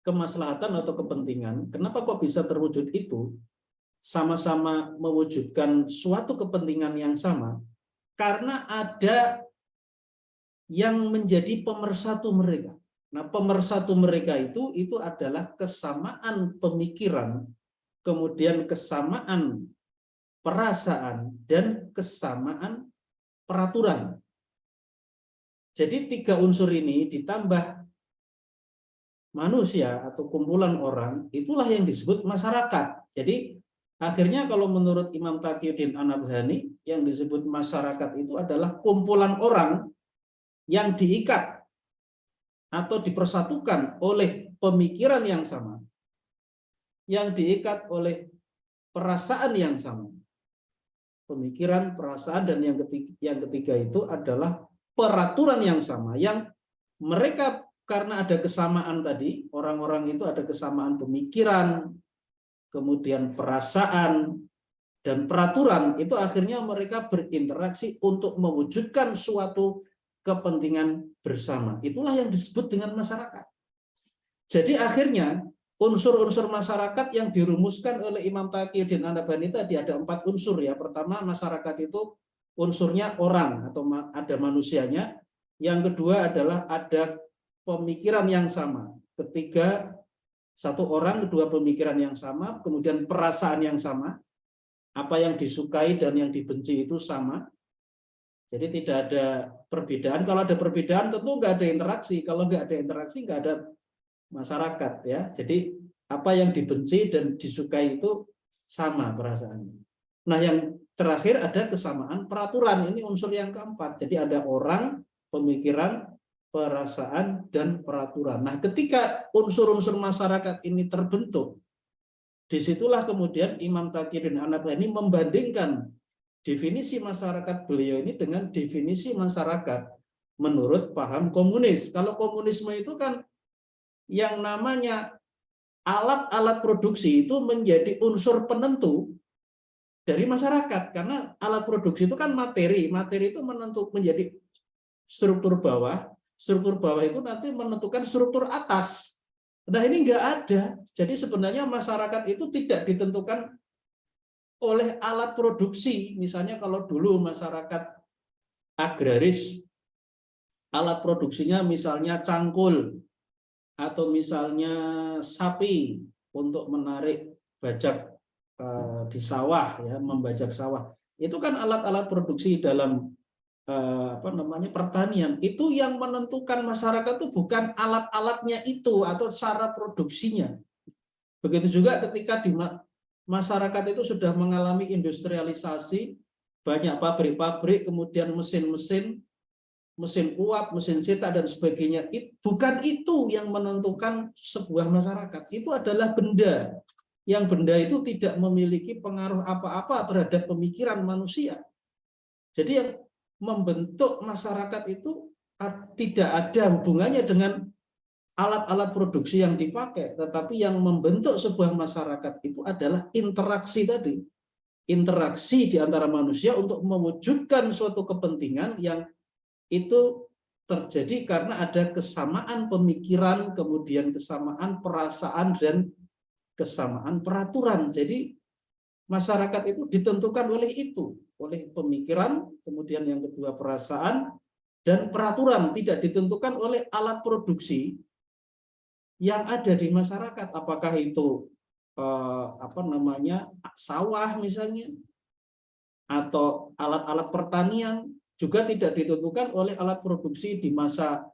kemaslahatan atau kepentingan. Kenapa kok bisa terwujud itu? Sama-sama mewujudkan suatu kepentingan yang sama, karena ada yang menjadi pemersatu mereka. Nah, pemersatu mereka itu adalah kesamaan pemikiran, kemudian kesamaan perasaan, dan kesamaan peraturan. Jadi tiga unsur ini ditambah manusia atau kumpulan orang, itulah yang disebut masyarakat. Jadi akhirnya kalau menurut Imam Taqiyuddin An-Nabhani, yang disebut masyarakat itu adalah kumpulan orang yang diikat atau dipersatukan oleh pemikiran yang sama, yang diikat oleh perasaan yang sama. Pemikiran, perasaan, dan yang ketiga itu adalah peraturan yang sama, yang mereka karena ada kesamaan tadi, orang-orang itu ada kesamaan pemikiran, kemudian perasaan, dan peraturan, itu akhirnya mereka berinteraksi untuk mewujudkan suatu kepentingan bersama. Itulah yang disebut dengan masyarakat. Jadi akhirnya unsur-unsur masyarakat yang dirumuskan oleh Imam Taqiyuddin An-Nabhani tadi ada 4 unsur ya. Pertama, masyarakat itu unsurnya orang atau ada manusianya. Yang kedua adalah ada pemikiran yang sama. Ketiga, satu orang, kedua pemikiran yang sama, kemudian perasaan yang sama. Apa yang disukai dan yang dibenci itu sama. Jadi tidak ada perbedaan. Kalau ada perbedaan tentu nggak ada interaksi. Kalau nggak ada interaksi nggak ada masyarakat ya. Jadi apa yang dibenci dan disukai itu sama perasaannya. Nah, yang terakhir ada kesamaan peraturan. Ini unsur yang keempat. Jadi ada orang, pemikiran, perasaan, dan peraturan. Nah, ketika unsur-unsur masyarakat ini terbentuk, disitulah kemudian Imam Taqiyuddin An-Nabhani membandingkan definisi masyarakat beliau ini dengan definisi masyarakat menurut paham komunis. Kalau komunisme itu kan yang namanya alat-alat produksi itu menjadi unsur penentu dari masyarakat, karena alat produksi itu kan materi itu menjadi struktur bawah itu nanti menentukan struktur atas. Nah, ini enggak ada. Jadi sebenarnya masyarakat itu tidak ditentukan oleh alat produksi. Misalnya kalau dulu masyarakat agraris, alat produksinya misalnya cangkul, atau misalnya sapi untuk menarik bajak di sawah, ya, membajak sawah. Itu kan alat-alat produksi dalam pertanian. Itu yang menentukan masyarakat itu bukan alat-alatnya itu atau cara produksinya. Begitu juga ketika di masyarakat itu sudah mengalami industrialisasi, banyak pabrik-pabrik, kemudian mesin-mesin, mesin uap, mesin cetak dan sebagainya. Bukan itu yang menentukan sebuah masyarakat. Itu adalah benda. Yang benda itu tidak memiliki pengaruh apa-apa terhadap pemikiran manusia. Jadi yang membentuk masyarakat itu tidak ada hubungannya dengan alat-alat produksi yang dipakai, tetapi yang membentuk sebuah masyarakat itu adalah interaksi tadi. Interaksi di antara manusia untuk mewujudkan suatu kepentingan yang itu terjadi karena ada kesamaan pemikiran, kemudian kesamaan perasaan, dan kesamaan peraturan. Jadi masyarakat itu ditentukan oleh itu, oleh pemikiran, kemudian yang kedua perasaan, dan peraturan. Tidak ditentukan oleh alat produksi yang ada di masyarakat. Apakah itu sawah misalnya, atau alat-alat pertanian, juga tidak ditentukan oleh alat produksi di masa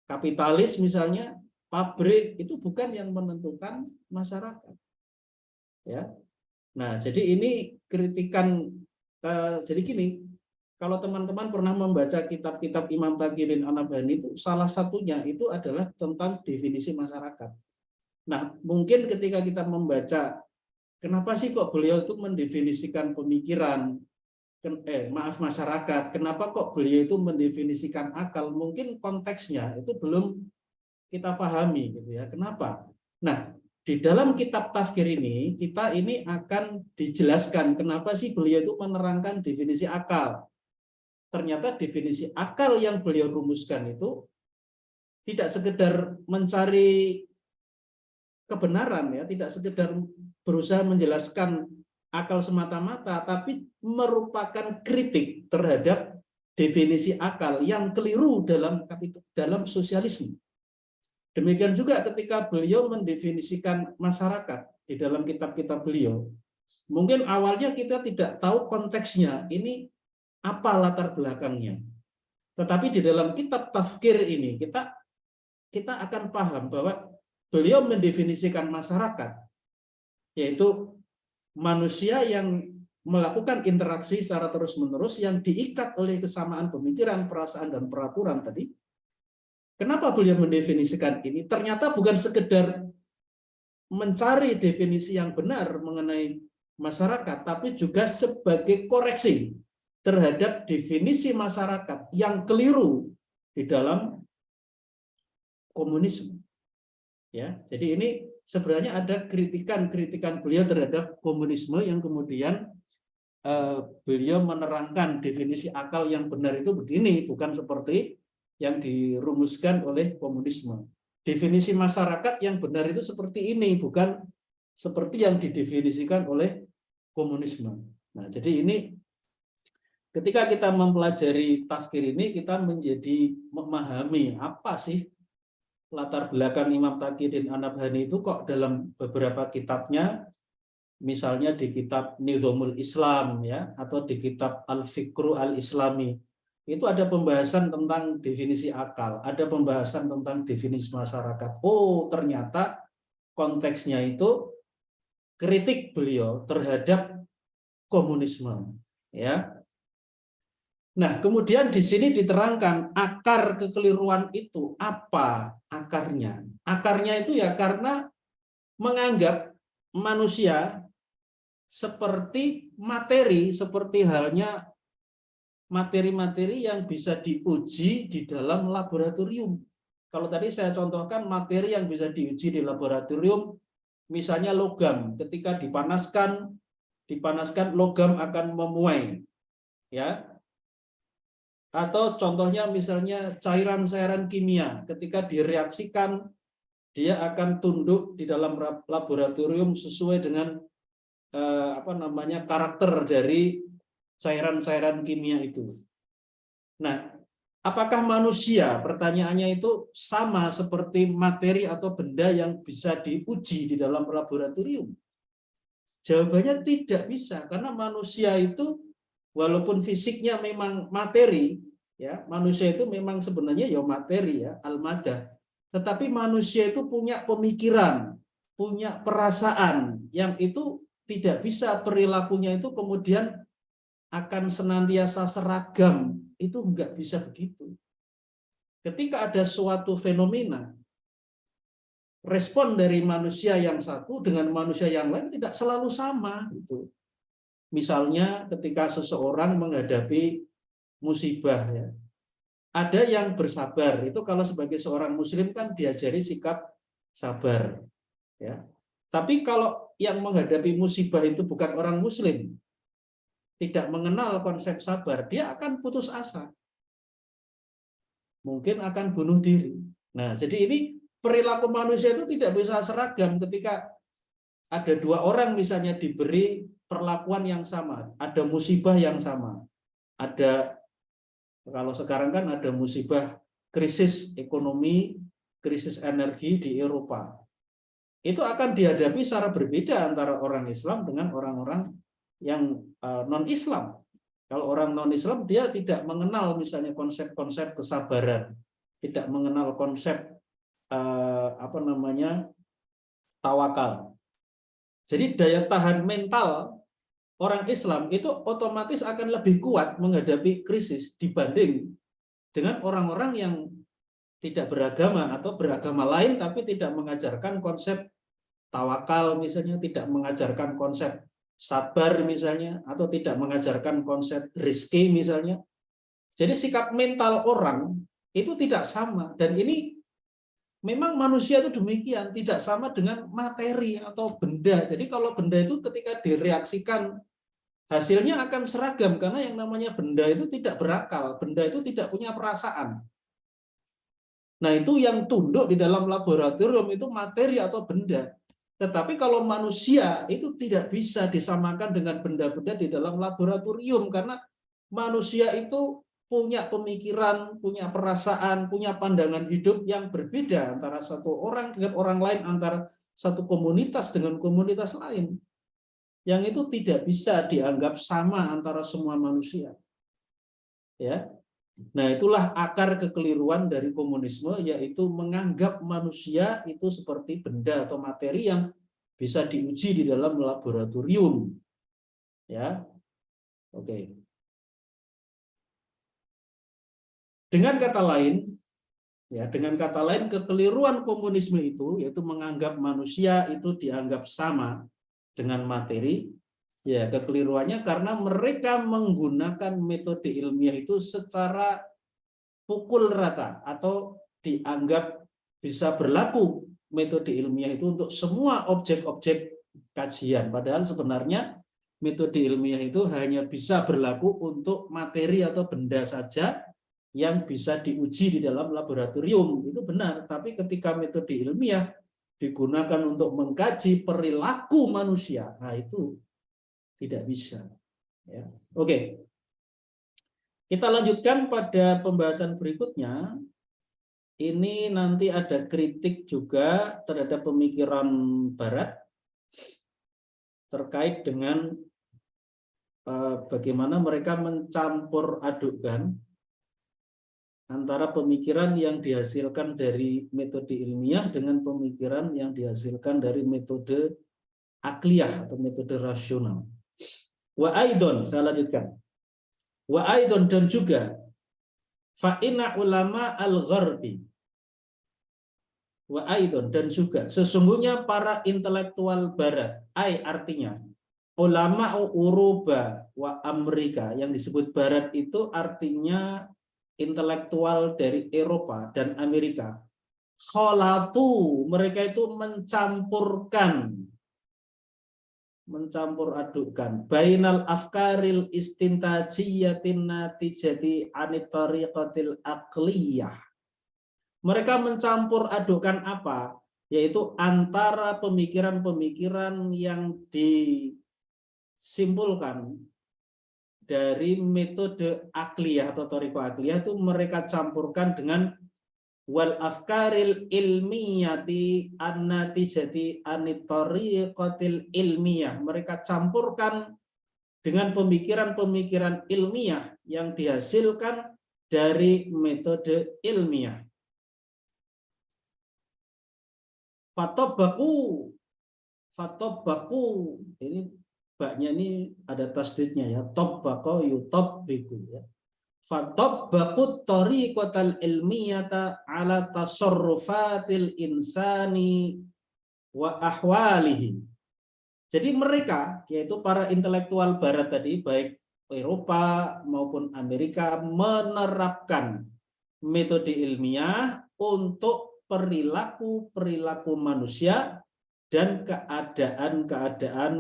kapitalis misalnya, pabrik itu bukan yang menentukan masyarakat. Ya. Nah, jadi ini kritikan. Jadi gini, kalau teman-teman pernah membaca kitab-kitab Imam Taqiyuddin An-Nabhani itu salah satunya itu adalah tentang definisi masyarakat. Nah, mungkin ketika kita membaca, kenapa sih kok beliau itu mendefinisikan pemikiran, masyarakat, kenapa kok beliau itu mendefinisikan akal? Mungkin konteksnya itu belum kita pahami, gitu ya. Kenapa? Nah, di dalam kitab tafsir ini, kita ini akan dijelaskan kenapa sih beliau itu menerangkan definisi akal. Ternyata definisi akal yang beliau rumuskan itu tidak sekedar mencari kebenaran, ya, tidak sekedar berusaha menjelaskan akal semata-mata, tapi merupakan kritik terhadap definisi akal yang keliru dalam sosialisme. Demikian juga ketika beliau mendefinisikan masyarakat di dalam kitab-kitab beliau. Mungkin awalnya kita tidak tahu konteksnya, ini apa latar belakangnya. Tetapi di dalam kitab tafsir ini kita akan paham bahwa beliau mendefinisikan masyarakat, yaitu manusia yang melakukan interaksi secara terus-menerus yang diikat oleh kesamaan pemikiran, perasaan, dan peraturan tadi. Kenapa beliau mendefinisikan ini? Ternyata bukan sekedar mencari definisi yang benar mengenai masyarakat, tapi juga sebagai koreksi terhadap definisi masyarakat yang keliru di dalam komunisme. Ya, jadi ini sebenarnya ada kritikan-kritikan beliau terhadap komunisme yang kemudian beliau menerangkan definisi akal yang benar itu begini, bukan seperti yang dirumuskan oleh komunisme. Definisi masyarakat yang benar itu seperti ini, bukan seperti yang didefinisikan oleh komunisme. Nah, jadi ini ketika kita mempelajari tafsir ini, kita menjadi memahami apa sih latar belakang Imam Taqiyuddin An-Nabhani itu kok dalam beberapa kitabnya, misalnya di kitab Nizamul Islam ya, atau di kitab Al-Fikru Al-Islami, itu ada pembahasan tentang definisi akal, ada pembahasan tentang definisi masyarakat. Oh, ternyata konteksnya itu kritik beliau terhadap komunisme, ya. Nah, kemudian di sini diterangkan akar kekeliruan itu apa akarnya? Akarnya itu ya karena menganggap manusia seperti materi, seperti halnya materi-materi yang bisa diuji di dalam laboratorium. Kalau tadi saya contohkan materi yang bisa diuji di laboratorium, misalnya logam, ketika dipanaskan logam akan memuai, ya. Atau contohnya misalnya cairan-cairan kimia, ketika direaksikan dia akan tunduk di dalam laboratorium sesuai dengan karakter dari cairan-cairan kimia itu. Nah, apakah manusia, pertanyaannya itu sama seperti materi atau benda yang bisa diuji di dalam laboratorium? Jawabannya tidak bisa, karena manusia itu walaupun fisiknya memang materi, ya, manusia itu memang sebenarnya ya materi ya, al-madah. Tetapi manusia itu punya pemikiran, punya perasaan yang itu tidak bisa perilakunya itu kemudian akan senantiasa seragam, itu enggak bisa begitu. Ketika ada suatu fenomena, respon dari manusia yang satu dengan manusia yang lain tidak selalu sama gitu. Misalnya ketika seseorang menghadapi musibah, ya, ada yang bersabar. Itu kalau sebagai seorang muslim kan diajari sikap sabar, ya. Tapi kalau yang menghadapi musibah itu bukan orang muslim, tidak mengenal konsep sabar, dia akan putus asa, mungkin akan bunuh diri. Nah, jadi ini perilaku manusia itu tidak bisa seragam. Ketika ada dua orang misalnya diberi perlakuan yang sama, ada musibah yang sama, ada, kalau sekarang kan ada musibah krisis ekonomi, krisis energi di Eropa, itu akan dihadapi secara berbeda antara orang Islam dengan orang-orang yang non-Islam. Kalau orang non-Islam dia tidak mengenal misalnya konsep-konsep kesabaran, tidak mengenal konsep tawakal. Jadi daya tahan mental orang Islam itu otomatis akan lebih kuat menghadapi krisis dibanding dengan orang-orang yang tidak beragama atau beragama lain tapi tidak mengajarkan konsep tawakal misalnya, tidak mengajarkan konsep sabar misalnya, atau tidak mengajarkan konsep rizki misalnya. Jadi sikap mental orang itu tidak sama, dan ini memang manusia itu demikian, tidak sama dengan materi atau benda. Jadi kalau benda itu ketika direaksikan hasilnya akan seragam, karena yang namanya benda itu tidak berakal, benda itu tidak punya perasaan. Nah, itu yang tunduk di dalam laboratorium itu materi atau benda. Tetapi kalau manusia itu tidak bisa disamakan dengan benda-benda di dalam laboratorium, karena manusia itu punya pemikiran, punya perasaan, punya pandangan hidup yang berbeda antara satu orang dengan orang lain, antara satu komunitas dengan komunitas lain. Yang itu tidak bisa dianggap sama antara semua manusia. Ya. Nah, itulah akar kekeliruan dari komunisme, yaitu menganggap manusia itu seperti benda atau materi yang bisa diuji di dalam laboratorium. Ya. Oke. Dengan kata lain, kekeliruan komunisme itu yaitu menganggap manusia itu dianggap sama dengan materi, Ya, kekeliruannya karena mereka menggunakan metode ilmiah itu secara pukul rata atau dianggap bisa berlaku metode ilmiah itu untuk semua objek-objek kajian. Padahal sebenarnya metode ilmiah itu hanya bisa berlaku untuk materi atau benda saja yang bisa diuji di dalam laboratorium. Itu benar, tapi ketika metode ilmiah digunakan untuk mengkaji perilaku manusia, nah itu tidak bisa. Ya. Oke, kita lanjutkan pada pembahasan berikutnya. Ini nanti ada kritik juga terhadap pemikiran Barat terkait dengan bagaimana mereka mencampur adukkan antara pemikiran yang dihasilkan dari metode ilmiah dengan pemikiran yang dihasilkan dari metode akliyah atau metode rasional. Wa aidon, saya lanjutkan. Wa aidon, dan juga fa inna ulama al-gharbi. Wa aidon, dan juga sesungguhnya para intelektual barat, artinya ulama Uroba wa Amerika, yang disebut barat itu artinya intelektual dari Eropa dan Amerika. Kholatu, mereka itu mencampur adukkan bainal afkaril istintajiyatin natijati anit tariqatil aqliyah. Mereka mencampur adukkan apa? Yaitu antara pemikiran-pemikiran yang disimpulkan dari metode akliyah atau tariqah akliyah, itu mereka campurkan dengan wal afkaril ilmiyati an-natijati anit tariqatil ilmiyah. Mereka campurkan dengan pemikiran-pemikiran ilmiah yang dihasilkan dari metode ilmiah. Fatobaku, ini baknya ini ada tasdidnya ya, tobbaqo yutobbiku ya. Fatobaku tariqatal ilmiyata ala tasarrufatil insani wa ahwalihi. Jadi mereka, yaitu para intelektual barat tadi, baik Eropa maupun Amerika, menerapkan metode ilmiah untuk perilaku manusia dan keadaan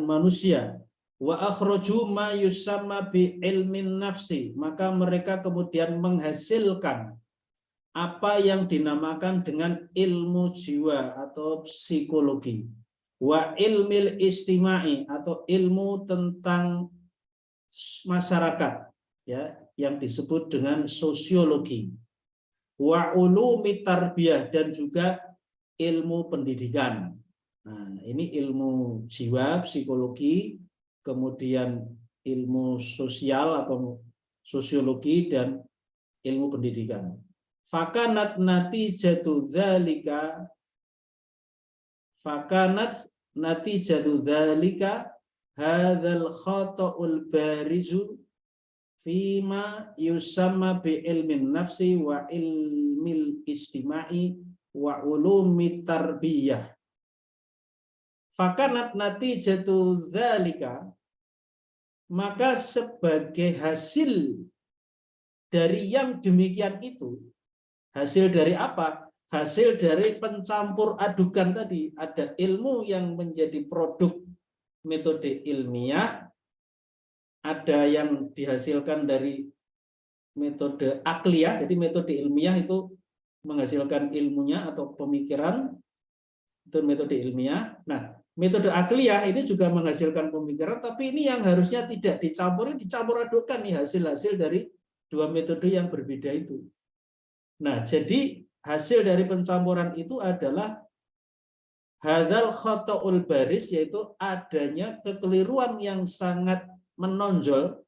manusia. Wa akhraju ma yusamma bi ilmin nafsi, maka mereka kemudian menghasilkan apa yang dinamakan dengan ilmu jiwa atau psikologi. Wa ilmil istimai, atau ilmu tentang masyarakat ya, yang disebut dengan sosiologi. Wa ulumi tarbiyah, dan juga ilmu pendidikan. Nah, ini ilmu jiwa, psikologi, kemudian ilmu sosial atau sosiologi, dan ilmu pendidikan. Fakanat natijatu dzalika hadzal khata'ul barizu fima yusamma bi ilmin nafsi wa ilmil istimai wa ulumi tarbiyah. Fakanat natijatu dzalika, maka sebagai hasil dari yang demikian itu, hasil dari apa? Hasil dari pencampur adukan tadi. Ada ilmu yang menjadi produk metode ilmiah, ada yang dihasilkan dari metode akliyah. Jadi metode ilmiah itu menghasilkan ilmunya atau pemikiran, itu metode ilmiah. Nah, metode akliyah ini juga menghasilkan pemikiran, tapi ini yang harusnya tidak dicampur adukkan nih hasil-hasil dari dua metode yang berbeda itu. Nah, jadi hasil dari pencampuran itu adalah hadzal khata'ul baris, yaitu adanya kekeliruan yang sangat menonjol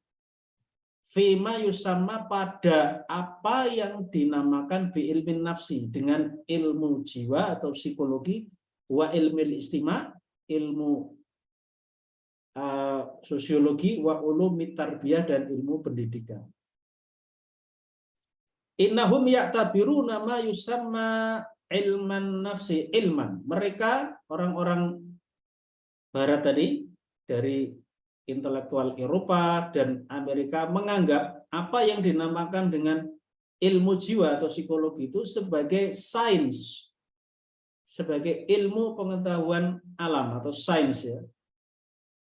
fima yusamma, pada apa yang dinamakan bi ilmin nafsi, dengan ilmu jiwa atau psikologi, wa ilmil istima, ilmu sosiologi, wa ulumi tarbiyah, dan ilmu pendidikan. Innahum ya'tabiruna ma yusamma ilman nafsi ilman. Mereka, orang-orang barat tadi, dari intelektual Eropa dan Amerika menganggap apa yang dinamakan dengan ilmu jiwa atau psikologi itu sebagai sains, sebagai ilmu pengetahuan alam atau sains ya.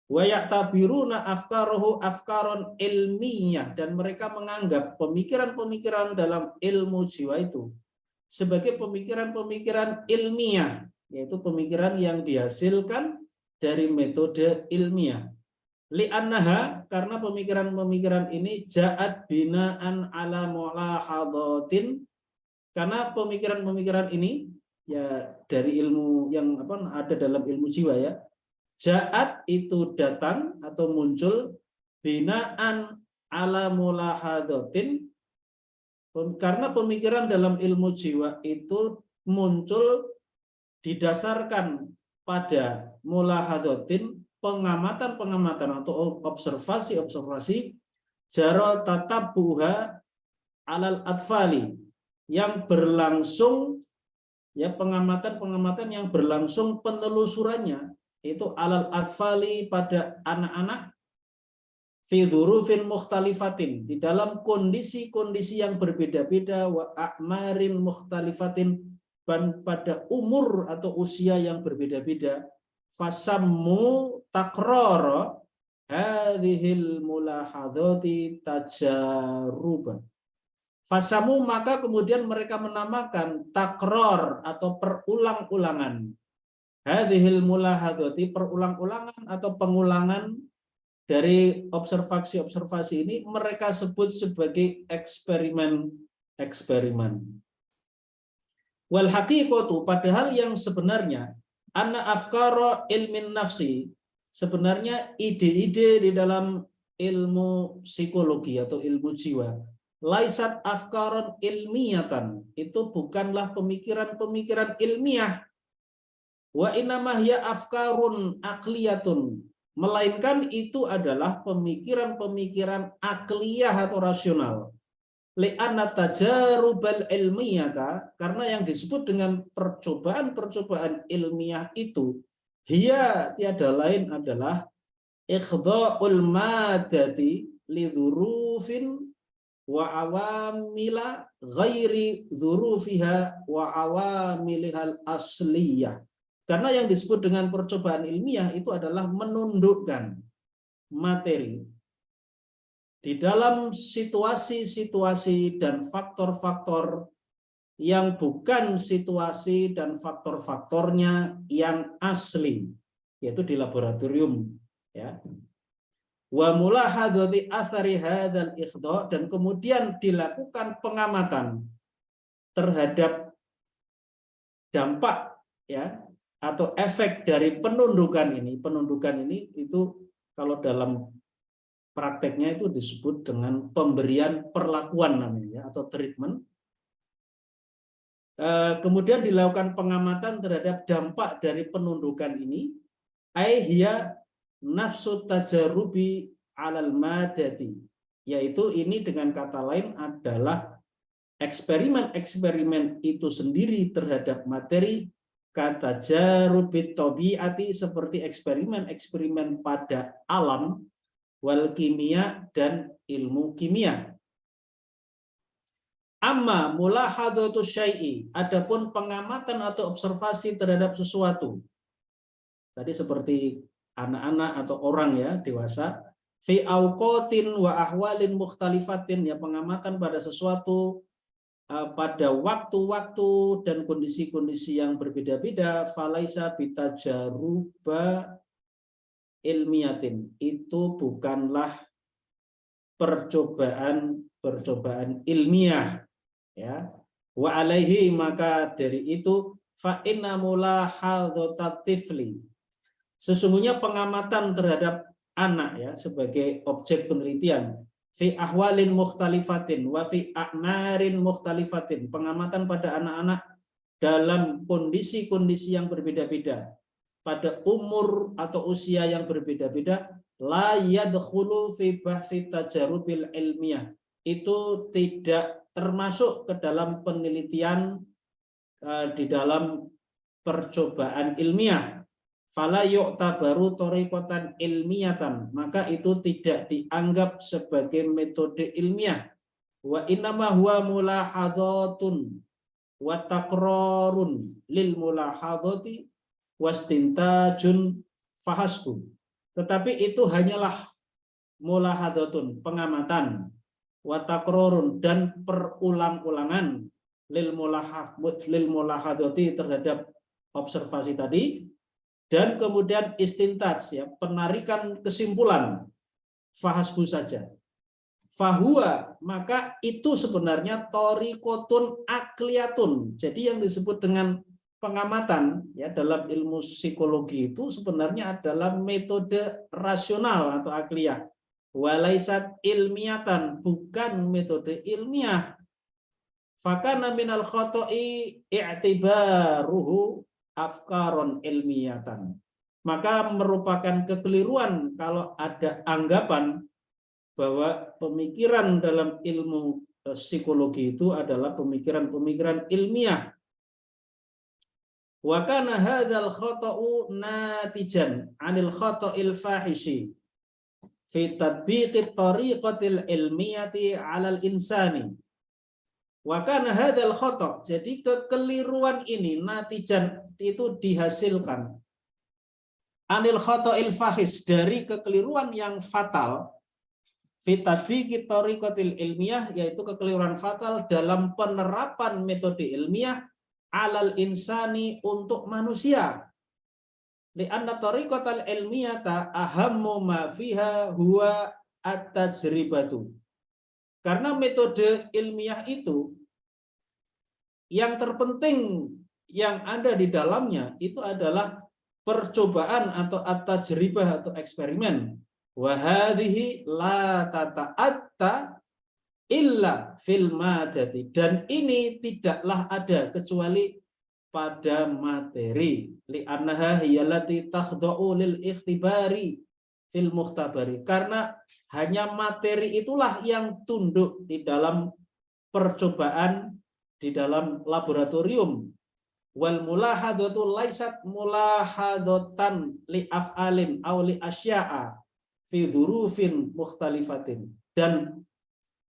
Wa ya'tabiruna afkaruhu afkaron ilmiyah, dan mereka menganggap pemikiran-pemikiran dalam ilmu jiwa itu sebagai pemikiran-pemikiran ilmiah, yaitu pemikiran yang dihasilkan dari metode ilmiah. Li'annaha, karena pemikiran-pemikiran ini ja'at bina'an ala mulahadhatin, karena pemikiran-pemikiran ini ya dari ilmu yang ada dalam ilmu jiwa ya. Ja'at itu datang atau muncul bina'an ala mulahadhatin, karena pemikiran dalam ilmu jiwa itu muncul didasarkan pada mulahadhatin, pengamatan-pengamatan atau observasi-observasi jaro tatabuha alal atfali, yang berlangsung ya, pengamatan-pengamatan yang berlangsung penelusurannya itu alal atfali pada anak-anak fi dzurufin mukhtalifatin, di dalam kondisi-kondisi yang berbeda-beda, wa a'marin mukhtalifatin, dan pada umur atau usia yang berbeda-beda. Fasammu takrara hadhil mulahadhati tajaruba. Fasamu, maka kemudian mereka menamakan takror atau perulang-ulangan. Hadhil mulahadhati, perulang-ulangan atau pengulangan dari observasi-observasi ini mereka sebut sebagai eksperimen-eksperimen. Wal haqiqatu, padahal yang sebenarnya anna afkara ilmin nafsi, sebenarnya ide-ide di dalam ilmu psikologi atau ilmu jiwa, laisat afkaron ilmiyatan, itu bukanlah pemikiran-pemikiran ilmiah. Wa innamah ya afkarun akliyatun, melainkan itu adalah pemikiran-pemikiran akliyah atau rasional. Li'anna tajarubal ilmiyata, karena yang disebut dengan percobaan-percobaan ilmiah itu hiya, tiada lain adalah ikhdha'ul madati lidzurufin wa awamila ghairi dzurufiha wa awamilihal asliyah. Karena yang disebut dengan percobaan ilmiah itu adalah menundukkan materi di dalam situasi-situasi dan faktor-faktor yang bukan situasi dan faktor-faktornya yang asli, yaitu di laboratorium ya. Wa mulahadhati athari hadzal ikhdha, dan kemudian dilakukan pengamatan terhadap dampak ya atau efek dari penundukan ini. Penundukan ini itu kalau dalam prakteknya itu disebut dengan pemberian perlakuan namanya atau treatment. Kemudian dilakukan pengamatan terhadap dampak dari penundukan ini, hiya nafsu tajarubi alal madati, yaitu ini dengan kata lain adalah eksperimen-eksperimen itu sendiri terhadap materi, kata jarubit tabiati, seperti eksperimen-eksperimen pada alam, wal kimia, dan ilmu kimia. Amma mulahadhatu syai'i, adapun pengamatan atau observasi terhadap sesuatu, tadi seperti anak-anak atau orang ya dewasa, fi auqatin wa ahwalin mukhtalifatin, ya pengamatan pada sesuatu pada waktu-waktu dan kondisi-kondisi yang berbeda-beda, falaisa bitajaruba ilmiyatin, itu bukanlah percobaan ilmiah ya. Wa alaihi, maka dari itu, fa inna mulahadhatat tifli, sesungguhnya pengamatan terhadap anak ya sebagai objek penelitian, fi ahwalin mukhtalifatin wa fi a'marin mukhtalifatin, pengamatan pada anak-anak dalam kondisi-kondisi yang berbeda-beda, pada umur atau usia yang berbeda-beda, la yadkhulu fi bahsi tajarubil ilmiah, itu tidak termasuk ke dalam penelitian di dalam percobaan ilmiah. fala yu'tabaru thariqatan ilmiyatan, maka itu tidak dianggap sebagai metode ilmiah. Wa innama huwa mulahadzatun wa takrarun lil mulahadzati wastintajun fahasbu. Tetapi itu hanyalah mulahadzatun, pengamatan, wa takrarun, dan perulang-ulangan lil mulahadzati, terhadap observasi tadi, dan kemudian istintaj, ya, penarikan kesimpulan, fahasbu saja. Fahuwa, maka itu sebenarnya thariqatun akliyatun. Jadi yang disebut dengan pengamatan, ya, dalam ilmu psikologi itu sebenarnya adalah metode rasional atau akliyah. Walaisat ilmiatan, bukan metode ilmiah. Fakana minal khoto'i i'tibaruhu afkaron ilmiyatan. Maka merupakan kekeliruan kalau ada anggapan bahwa pemikiran dalam ilmu psikologi itu adalah pemikiran-pemikiran ilmiah. Wa kana hadzal khata'u natijan 'anil khata'il fahishi fi tatbiqit tariqatil ilmiyati 'alal insani. Wa kana hadzal khata', jadi kekeliruan ini natijan, itu dihasilkan 'anil khata'il fahish, dari kekeliruan yang fatal, fi tatbiqit tariqatil ilmiyah, yaitu kekeliruan fatal dalam penerapan metode ilmiah alal insani, untuk manusia. Li'anna tariqatal ilmiyata ahammu ma fiha huwa at-tajribatu. Karena metode ilmiah itu yang terpenting yang ada di dalamnya itu adalah percobaan atau at-tajribah atau eksperimen. Wa hadhihi la tata'atta illa fil madati, dan ini tidaklah ada kecuali pada materi. Li'annaha hiyallati takhda'u lil ikhtibari fil mukhtabari, karena hanya materi itulah yang tunduk di dalam percobaan di dalam laboratorium. Wal mulahadatu laisat mulahadatan li af'alin aw li asya'a fi dzurufin mukhtalifatin, dan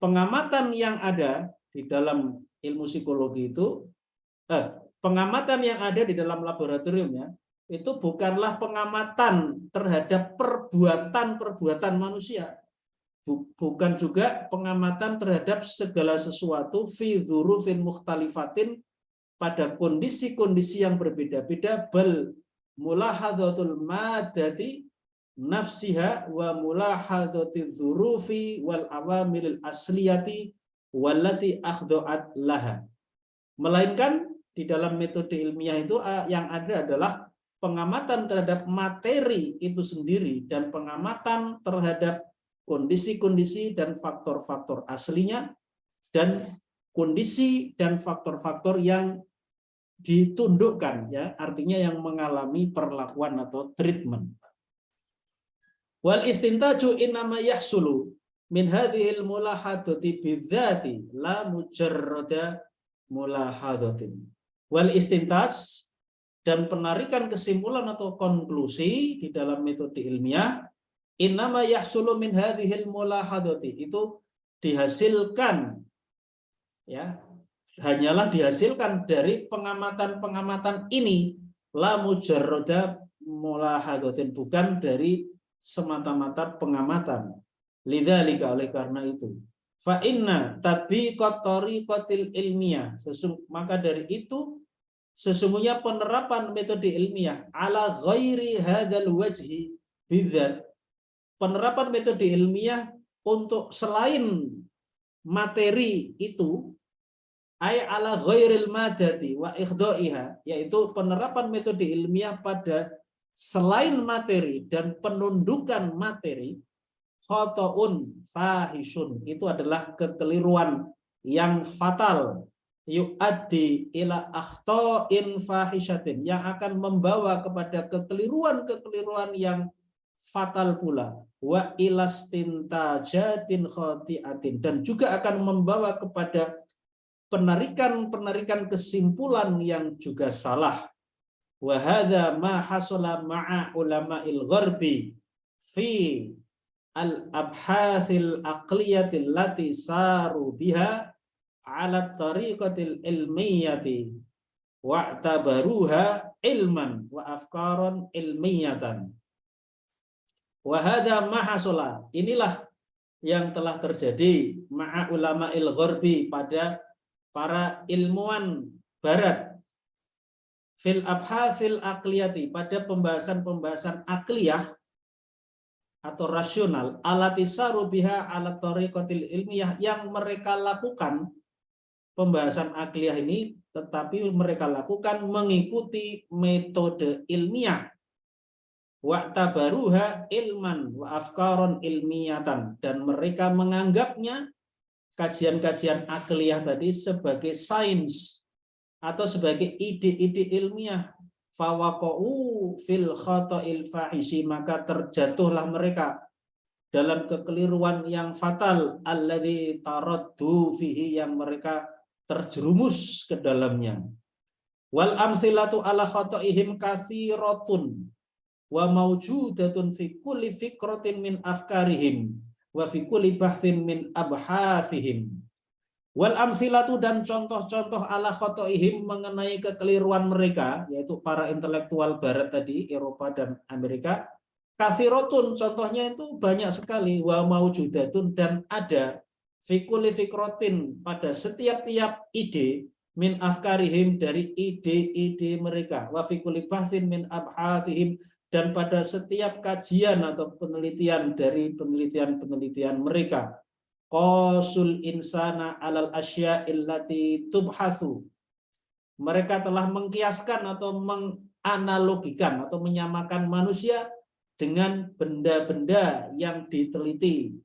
pengamatan yang ada di dalam ilmu psikologi itu, pengamatan yang ada di dalam laboratoriumnya itu bukanlah pengamatan terhadap perbuatan-perbuatan manusia, bukan juga pengamatan terhadap segala sesuatu fi dzurufin mukhtalifatin, pada kondisi-kondisi yang berbeda-beda, bal mulahadzatul madati nafsiha wa mulahadzati dzurufi wal awamilil asliyati wallati akhda'at laha. Melainkan di dalam metode ilmiah itu yang ada adalah pengamatan terhadap materi itu sendiri dan pengamatan terhadap kondisi-kondisi dan faktor-faktor aslinya dan kondisi dan faktor-faktor yang ditundukkan, ya, artinya yang mengalami perlakuan atau treatment. Wal istintaju innama yahsulu min hadhil mulahadati bidzati la mujarrada mulahadatin. Wal istintaj, dan penarikan kesimpulan atau konklusi di dalam metode ilmiah, innama yahsulu min hadhil mulahadati, itu dihasilkan, ya, hanyalah dihasilkan dari pengamatan-pengamatan ini, la mujarrada mulahadatin, bukan dari semata-mata pengamatan. Lidzalika, oleh karena itu, fa inna tatbiqat tariqatil ilmiah, maka dari itu sesungguhnya penerapan metode ilmiah ala ghairi hadzal wajhi bidzat, penerapan metode ilmiah untuk selain materi itu, ay ala ghairil madati wa ikhdaiha, yaitu penerapan metode ilmiah pada selain materi dan penundukan materi, khotoun fahishun, itu adalah kekeliruan yang fatal, yu'addi ila akhta'in fahishatin, yang akan membawa kepada kekeliruan-kekeliruan yang fatal pula, wa ilastintajatin khotiatin, dan juga akan membawa kepada penarikan kesimpulan yang juga salah. Wa hadza ma hasala ma'a ulama'il gharbi fi al-abhathil aqliyatil lati saru biha ala tariqatil ilmiyati wa'tabaruha ilman wa afkaron ilmiyatan. Wa hadza ma hasala, inilah yang telah terjadi ma'a ulama'il gharbi pada para ilmuwan barat fil abhathil aqliyati, pada pembahasan-pembahasan akliyah atau rasional, alatisaru biha ala tariqatil ilmiyah, yang mereka lakukan pembahasan akliyah ini, tetapi mereka lakukan mengikuti metode ilmiah, wa'tabaruha ilman wa afkaron ilmiyatan, dan mereka menganggapnya kajian-kajian akliyah tadi sebagai sains atau sebagai ide-ide ilmiah. Fawaqa'u fil khata'il fahishi, maka terjatuhlah mereka dalam kekeliruan yang fatal, alladzi taraddu fihi, yang mereka terjerumus ke dalamnya. Wal amthilatu ala khata'ihim katsiratun wa mawjudatun fi kulli fikratin min afkarihim wa fi kulli bahthin min abhathihim. Wal amthilatu, dan contoh-contoh ala khotoihim, mengenai kekeliruan mereka, yaitu para intelektual barat tadi, Eropa dan Amerika, katsirotun, contohnya itu banyak sekali, wa maujudatun, dan ada, fi kulli fikrotin, pada setiap-tiap ide, min afkarihim, dari ide-ide mereka, wa fi kulli bahthin min abhathihim, dan pada setiap kajian atau penelitian dari penelitian-penelitian mereka. Qasul insana alal asya'il lati tubhatsu, mereka telah mengkiaskan atau menganalogikan atau menyamakan manusia dengan benda-benda yang diteliti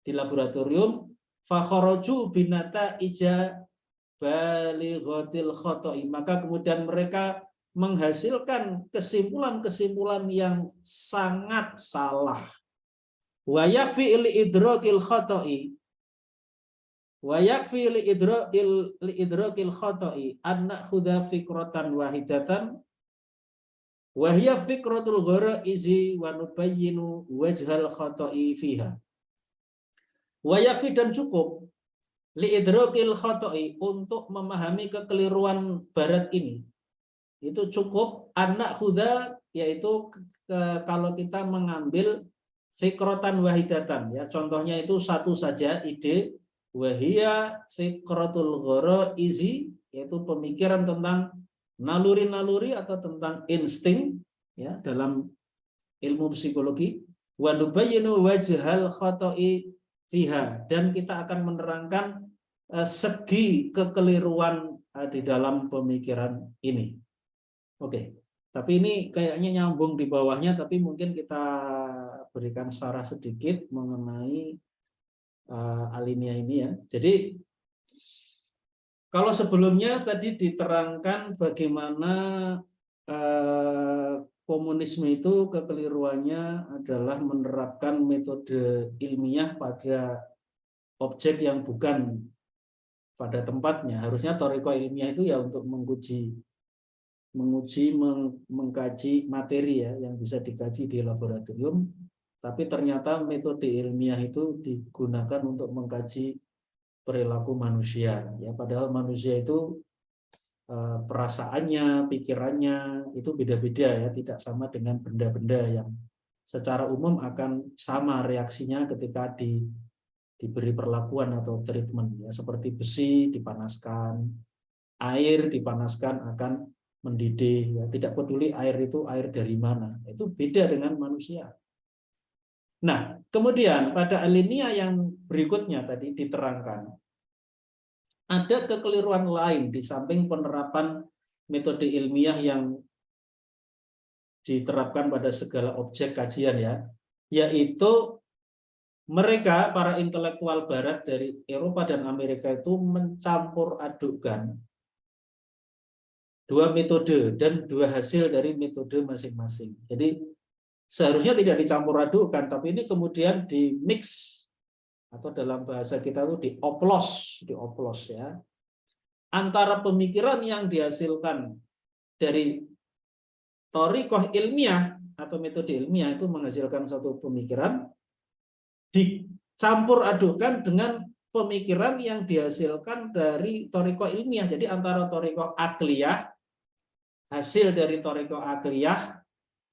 di laboratorium. Fakharaju binata ija balighatil khata'i, maka kemudian mereka menghasilkan kesimpulan-kesimpulan yang sangat salah. Wa yakfi li idrakil khata'i, wa yakfi li idrakil khata'i an nakhudha fikratan wahidatan wa hiya fikratul gharaizi wa nubayyinu wajhal khata'i fiha. Wa yakfi, dan cukup, li idrakil khata'i, untuk memahami kekeliruan barat ini, itu cukup an nakhudha, yaitu kalau kita mengambil fikratan wahidatan, ya, contohnya itu satu saja ide, wahia fikratul gharaizi, yaitu pemikiran tentang naluri-naluri atau tentang insting, ya, dalam ilmu psikologi. Wa nubayyinu wajhal khata'i fiha, dan kita akan menerangkan segi kekeliruan di dalam pemikiran ini. Oke, tapi ini kayaknya nyambung di bawahnya, tapi mungkin kita berikan syarah sedikit mengenai alinea ini, ya. Jadi kalau sebelumnya tadi diterangkan bagaimana komunisme itu kekeliruannya adalah menerapkan metode ilmiah pada objek yang bukan pada tempatnya. Harusnya thoriqah ilmiah itu ya untuk menguji, mengkaji materi, ya, yang bisa dikaji di laboratorium. Tapi ternyata metode ilmiah itu digunakan untuk mengkaji perilaku manusia, ya, padahal manusia itu perasaannya, pikirannya itu beda-beda, ya, tidak sama dengan benda-benda yang secara umum akan sama reaksinya ketika diberi perlakuan atau treatment, ya, seperti besi dipanaskan, air dipanaskan akan mendidih, ya, tidak peduli air itu air dari mana, itu beda dengan manusia. Nah, kemudian pada alinea yang berikutnya tadi diterangkan, ada kekeliruan lain di samping penerapan metode ilmiah yang diterapkan pada segala objek kajian, ya, yaitu mereka, para intelektual barat dari Eropa dan Amerika itu mencampur adukkan dua metode dan dua hasil dari metode masing-masing. Jadi seharusnya tidak dicampur adukkan, tapi ini kemudian dimix, atau dalam bahasa kita itu dioplos, ya, antara pemikiran yang dihasilkan dari thoriqah ilmiah atau metode ilmiah itu menghasilkan satu pemikiran, dicampur adukkan dengan pemikiran yang dihasilkan dari thoriqah ilmiah. Jadi antara thoriqah akliyah, hasil dari thoriqah akliyah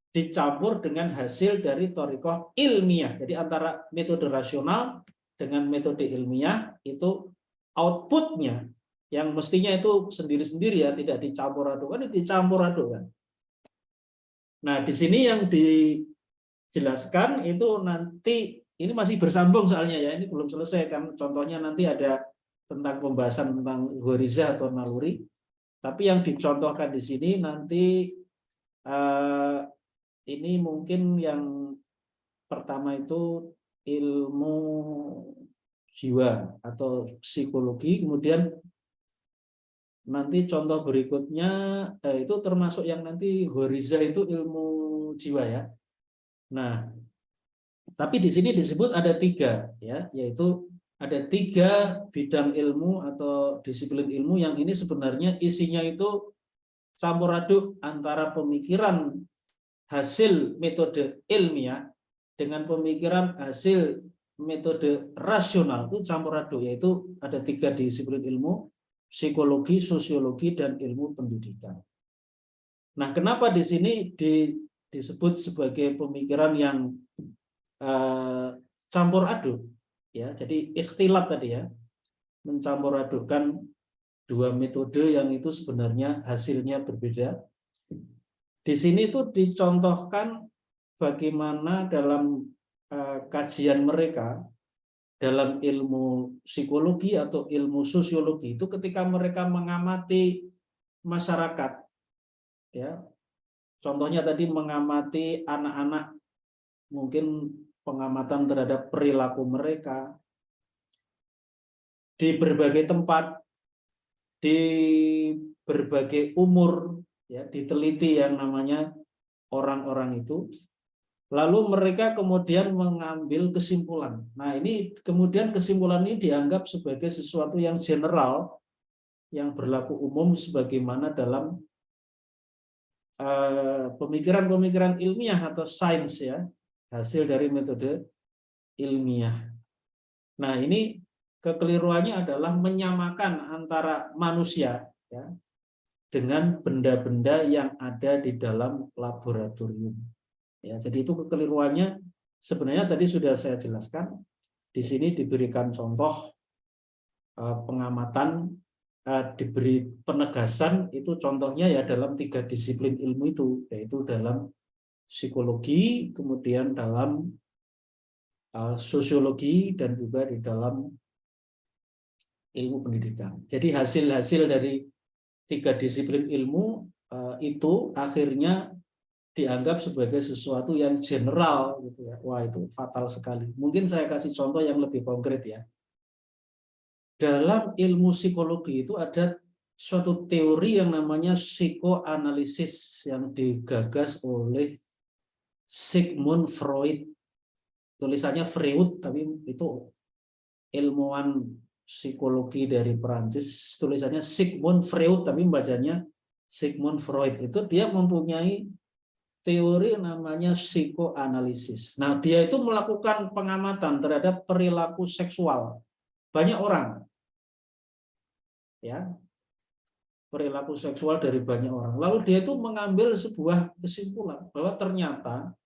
dicampur dengan hasil dari thoriqah ilmiah. Jadi antara metode rasional dengan metode ilmiah itu outputnya yang mestinya itu sendiri-sendiri ya, tidak dicampur adukan, dicampur adukan. Nah, di sini yang dijelaskan itu nanti, ini masih bersambung soalnya ya, ini belum selesai kan. Contohnya nanti ada tentang pembahasan tentang ghoriza atau naluri. Tapi yang dicontohkan di sini nanti ini mungkin yang pertama itu ilmu jiwa atau psikologi, kemudian nanti contoh berikutnya itu termasuk yang nanti ghoriza itu ilmu jiwa ya. Nah, tapi di sini disebut ada 3 ya, yaitu ada 3 bidang ilmu atau disiplin ilmu yang ini sebenarnya isinya itu campur aduk antara pemikiran hasil metode ilmiah dengan pemikiran hasil metode rasional, itu campur aduk, yaitu ada 3 disiplin ilmu: psikologi, sosiologi, dan ilmu pendidikan. Nah, kenapa di sini disebut sebagai pemikiran yang campur aduk? Ya, jadi ikhtilat tadi ya, mencampur adukkan 2 metode yang itu sebenarnya hasilnya berbeda. Di sini tuh dicontohkan bagaimana dalam kajian mereka dalam ilmu psikologi atau ilmu sosiologi itu ketika mereka mengamati masyarakat ya, contohnya tadi mengamati anak-anak, mungkin pengamatan terhadap perilaku mereka di berbagai tempat, di berbagai umur ya, diteliti yang namanya orang-orang itu. Lalu mereka kemudian mengambil kesimpulan. Nah, ini kemudian kesimpulan ini dianggap sebagai sesuatu yang general, yang berlaku umum sebagaimana dalam pemikiran-pemikiran ilmiah atau sains ya, hasil dari metode ilmiah. Nah, ini kekeliruannya adalah menyamakan antara manusia ya, dengan benda-benda yang ada di dalam laboratorium. Ya, jadi itu kekeliruannya sebenarnya tadi sudah saya jelaskan. Di sini diberikan contoh pengamatan, diberi penegasan itu contohnya ya dalam 3 disiplin ilmu itu, yaitu dalam psikologi, kemudian dalam sosiologi, dan juga di dalam ilmu pendidikan. Jadi hasil-hasil dari 3 disiplin ilmu itu akhirnya dianggap sebagai sesuatu yang general gitu ya. Wah, itu fatal sekali. Mungkin saya kasih contoh yang lebih konkret ya. Dalam ilmu psikologi itu ada suatu teori yang namanya psikoanalisis yang digagas oleh Sigmund Freud. Tulisannya Freud, tapi itu ilmuwan psikologi dari Perancis. Tulisannya Sigmund Freud, tapi bacanya Sigmund Freud. Itu dia mempunyai teori namanya psikoanalisis. Nah, dia itu melakukan pengamatan terhadap perilaku seksual banyak orang. Ya. Perilaku seksual dari banyak orang. Lalu dia itu mengambil sebuah kesimpulan bahwa ternyata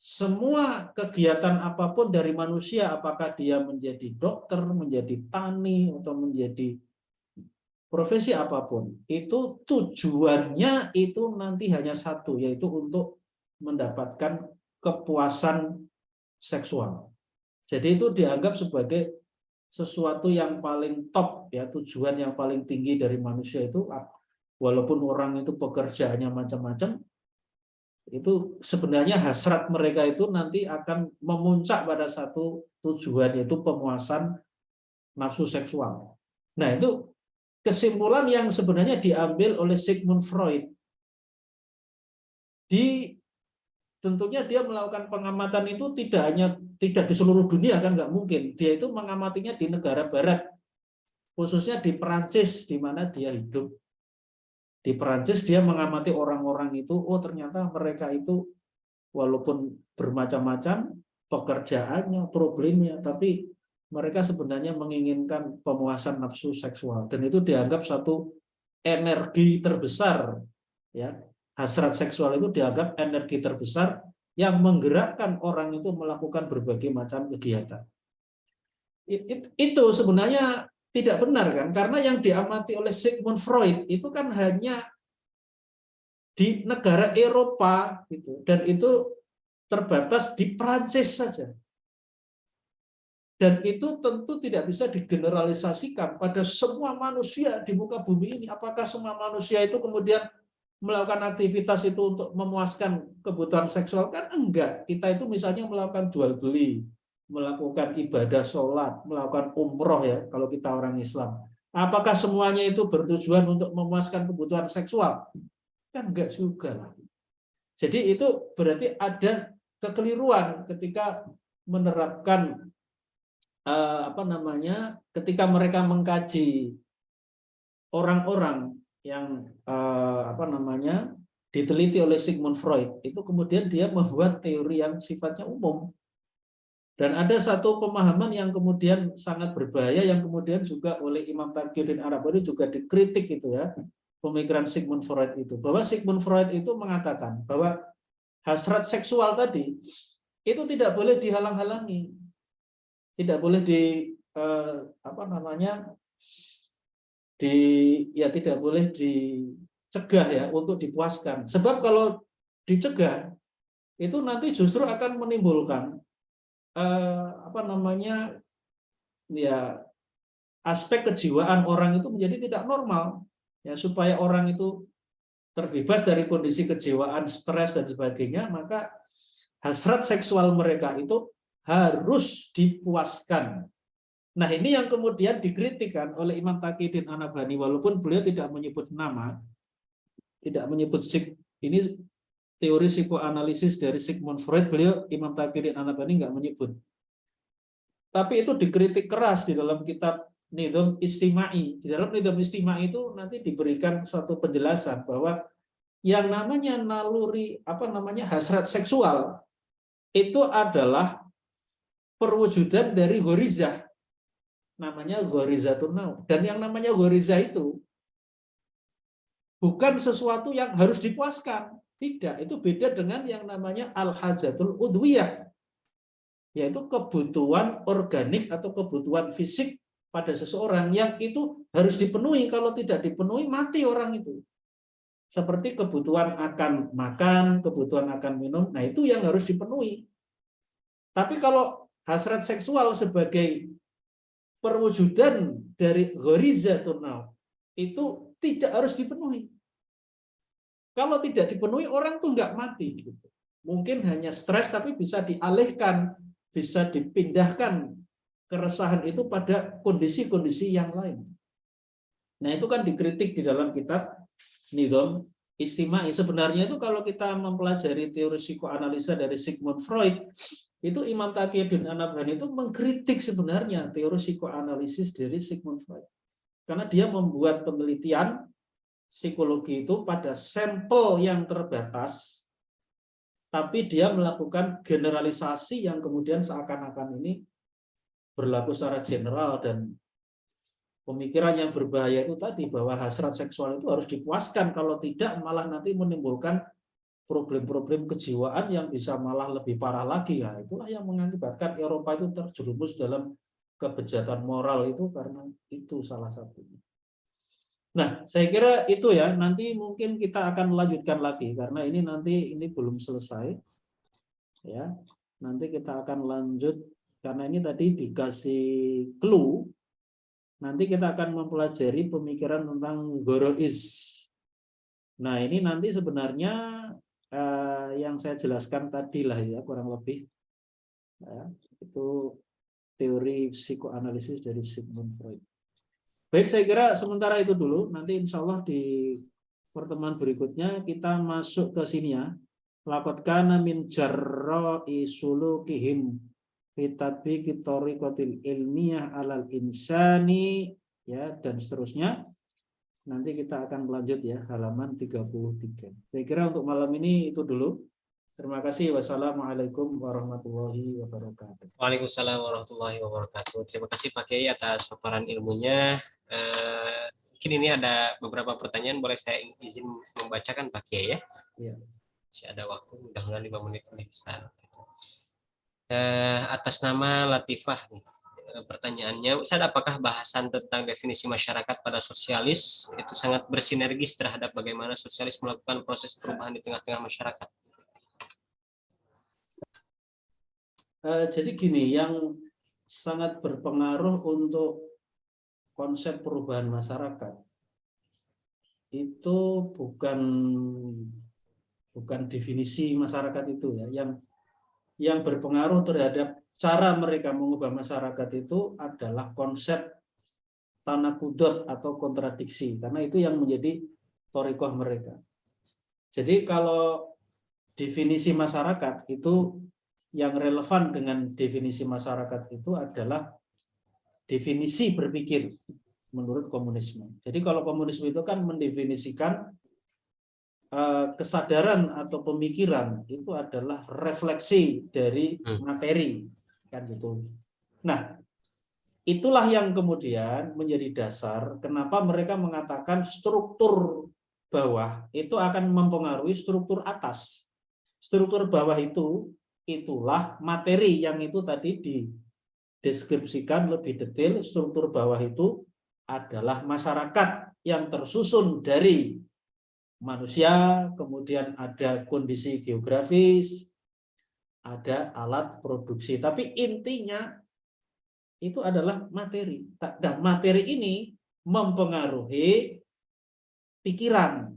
semua kegiatan apapun dari manusia, apakah dia menjadi dokter, menjadi tani, atau menjadi profesi apapun, itu tujuannya itu nanti hanya satu, yaitu untuk mendapatkan kepuasan seksual. Jadi itu dianggap sebagai sesuatu yang paling top ya, tujuan yang paling tinggi dari manusia itu, walaupun orang itu pekerjaannya macam-macam, itu sebenarnya hasrat mereka itu nanti akan memuncak pada satu tujuan, yaitu pemuasan nafsu seksual. Nah, itu kesimpulan yang sebenarnya diambil oleh Sigmund Freud. Tentunya dia melakukan pengamatan itu tidak di seluruh dunia, kan nggak mungkin. Dia itu mengamatinya di negara barat, khususnya di Perancis di mana dia hidup. Di Perancis dia mengamati orang-orang itu, oh ternyata mereka itu walaupun bermacam-macam pekerjaannya, problemnya, tapi mereka sebenarnya menginginkan pemuasan nafsu seksual, dan itu dianggap satu energi terbesar, ya. Hasrat seksual itu dianggap energi terbesar yang menggerakkan orang itu melakukan berbagai macam kegiatan. Itu sebenarnya tidak benar kan, karena yang diamati oleh Sigmund Freud itu kan hanya di negara Eropa gitu, dan itu terbatas di Prancis saja. Dan itu tentu tidak bisa digeneralisasikan pada semua manusia di muka bumi ini. Apakah semua manusia itu kemudian melakukan aktivitas itu untuk memuaskan kebutuhan seksual? Kan enggak. Kita itu misalnya melakukan jual beli, melakukan ibadah sholat, melakukan umroh ya kalau kita orang Islam. Apakah semuanya itu bertujuan untuk memuaskan kebutuhan seksual? Kan enggak juga lah. Jadi itu berarti ada kekeliruan ketika menerapkan ketika mereka mengkaji orang-orang yang diteliti oleh Sigmund Freud, itu kemudian dia membuat teori yang sifatnya umum. Dan ada satu pemahaman yang kemudian sangat berbahaya, yang kemudian juga oleh Imam Taqiyuddin Arabani juga dikritik itu ya, pemikiran Sigmund Freud itu, bahwa Sigmund Freud itu mengatakan bahwa hasrat seksual tadi itu tidak boleh dihalang-halangi, tidak boleh tidak boleh dicegah ya untuk dipuaskan. Sebab kalau dicegah itu nanti justru akan menimbulkan aspek kejiwaan orang itu menjadi tidak normal. Ya, supaya orang itu terbebas dari kondisi kejiwaan, stres dan sebagainya, maka hasrat seksual mereka itu harus dipuaskan. Nah, ini yang kemudian dikritikkan oleh Imam Taqiyuddin Anabani, walaupun beliau tidak menyebut nama, tidak menyebut ini teori psikoanalisis dari Sigmund Freud, beliau Imam Taqiyuddin Anabani nggak menyebut. Tapi itu dikritik keras di dalam kitab Nidham Istimai. Di dalam Nidham Istimai itu nanti diberikan suatu penjelasan bahwa yang namanya naluri hasrat seksual itu adalah perwujudan dari ghorizah, namanya ghorizatun naum. Dan yang namanya ghorizah itu bukan sesuatu yang harus dipuaskan, tidak. Itu beda dengan yang namanya al-hajatul udwiyah, yaitu kebutuhan organik atau kebutuhan fisik pada seseorang yang itu harus dipenuhi. Kalau tidak dipenuhi, mati orang itu. Seperti kebutuhan akan makan, kebutuhan akan minum, nah itu yang harus dipenuhi. Tapi kalau hasrat seksual sebagai perwujudan dari ghorizatun naum itu tidak harus dipenuhi. Kalau tidak dipenuhi, orang tuh nggak mati. Mungkin hanya stres, tapi bisa dialihkan, bisa dipindahkan keresahan itu pada kondisi-kondisi yang lain. Nah, itu kan dikritik di dalam kitab Nidham Istimai. Sebenarnya itu kalau kita mempelajari teori psikoanalisa dari Sigmund Freud, itu Imam Taqiyuddin Anabani itu mengkritik sebenarnya teori psikoanalisis dari Sigmund Freud. Karena dia membuat penelitian psikologi itu pada sampel yang terbatas, tapi dia melakukan generalisasi yang kemudian seakan-akan ini berlaku secara general, dan pemikiran yang berbahaya itu tadi bahwa hasrat seksual itu harus dipuaskan, kalau tidak malah nanti menimbulkan problem-problem kejiwaan yang bisa malah lebih parah lagi. Ya, itulah yang mengakibatkan Eropa itu terjerumus dalam kebejatan moral itu, karena itu salah satunya. Nah, saya kira itu ya, nanti mungkin kita akan melanjutkan lagi karena ini belum selesai. Ya, nanti kita akan lanjut karena ini tadi dikasih clue. Nanti kita akan mempelajari pemikiran tentang Gorois. Nah, ini nanti sebenarnya yang saya jelaskan tadi lah ya, kurang lebih. Ya, itu teori psikoanalisis dari Sigmund Freud. Baik, saya kira sementara itu dulu. Nanti insya Allah di pertemuan berikutnya kita masuk ke sini ya. Laqad kana min jarra'i sulukihim fi tatbiqi thariqatil ilmiyah alal insani, ya, dan seterusnya. nanti kita akan lanjut ya, halaman 33. Saya kira untuk malam ini itu dulu. Terima kasih. Wassalamualaikum warahmatullahi wabarakatuh. Waalaikumsalam warahmatullahi wabarakatuh. Terima kasih Pak Kiai atas paparan ilmunya. Mungkin ini ada beberapa pertanyaan, boleh saya izin membacakan Pak Kiai ya? Iya. Masih ada waktu, mudah-mudahan 5 menit ini bisa. Atas nama Latifah nih. Pertanyaannya, Ustaz, apakah bahasan tentang definisi masyarakat pada sosialis itu sangat bersinergis terhadap bagaimana sosialis melakukan proses perubahan di tengah-tengah masyarakat? Jadi gini, yang sangat berpengaruh untuk konsep perubahan masyarakat itu bukan definisi masyarakat itu ya, yang berpengaruh terhadap cara mereka mengubah masyarakat itu adalah konsep tanakudot atau kontradiksi, karena itu yang menjadi thoriqoh mereka. Jadi kalau definisi masyarakat itu, yang relevan dengan definisi masyarakat itu adalah definisi berpikir menurut komunisme. Jadi kalau komunisme itu kan mendefinisikan kesadaran atau pemikiran itu adalah refleksi dari materi, kan gitu. Nah, itulah yang kemudian menjadi dasar kenapa mereka mengatakan struktur bawah itu akan mempengaruhi struktur atas. Struktur bawah itulah materi yang itu tadi dideskripsikan lebih detail. Struktur bawah itu adalah masyarakat yang tersusun dari manusia, kemudian ada kondisi geografis, ada alat produksi. Tapi intinya itu adalah materi. Dan materi ini mempengaruhi pikiran.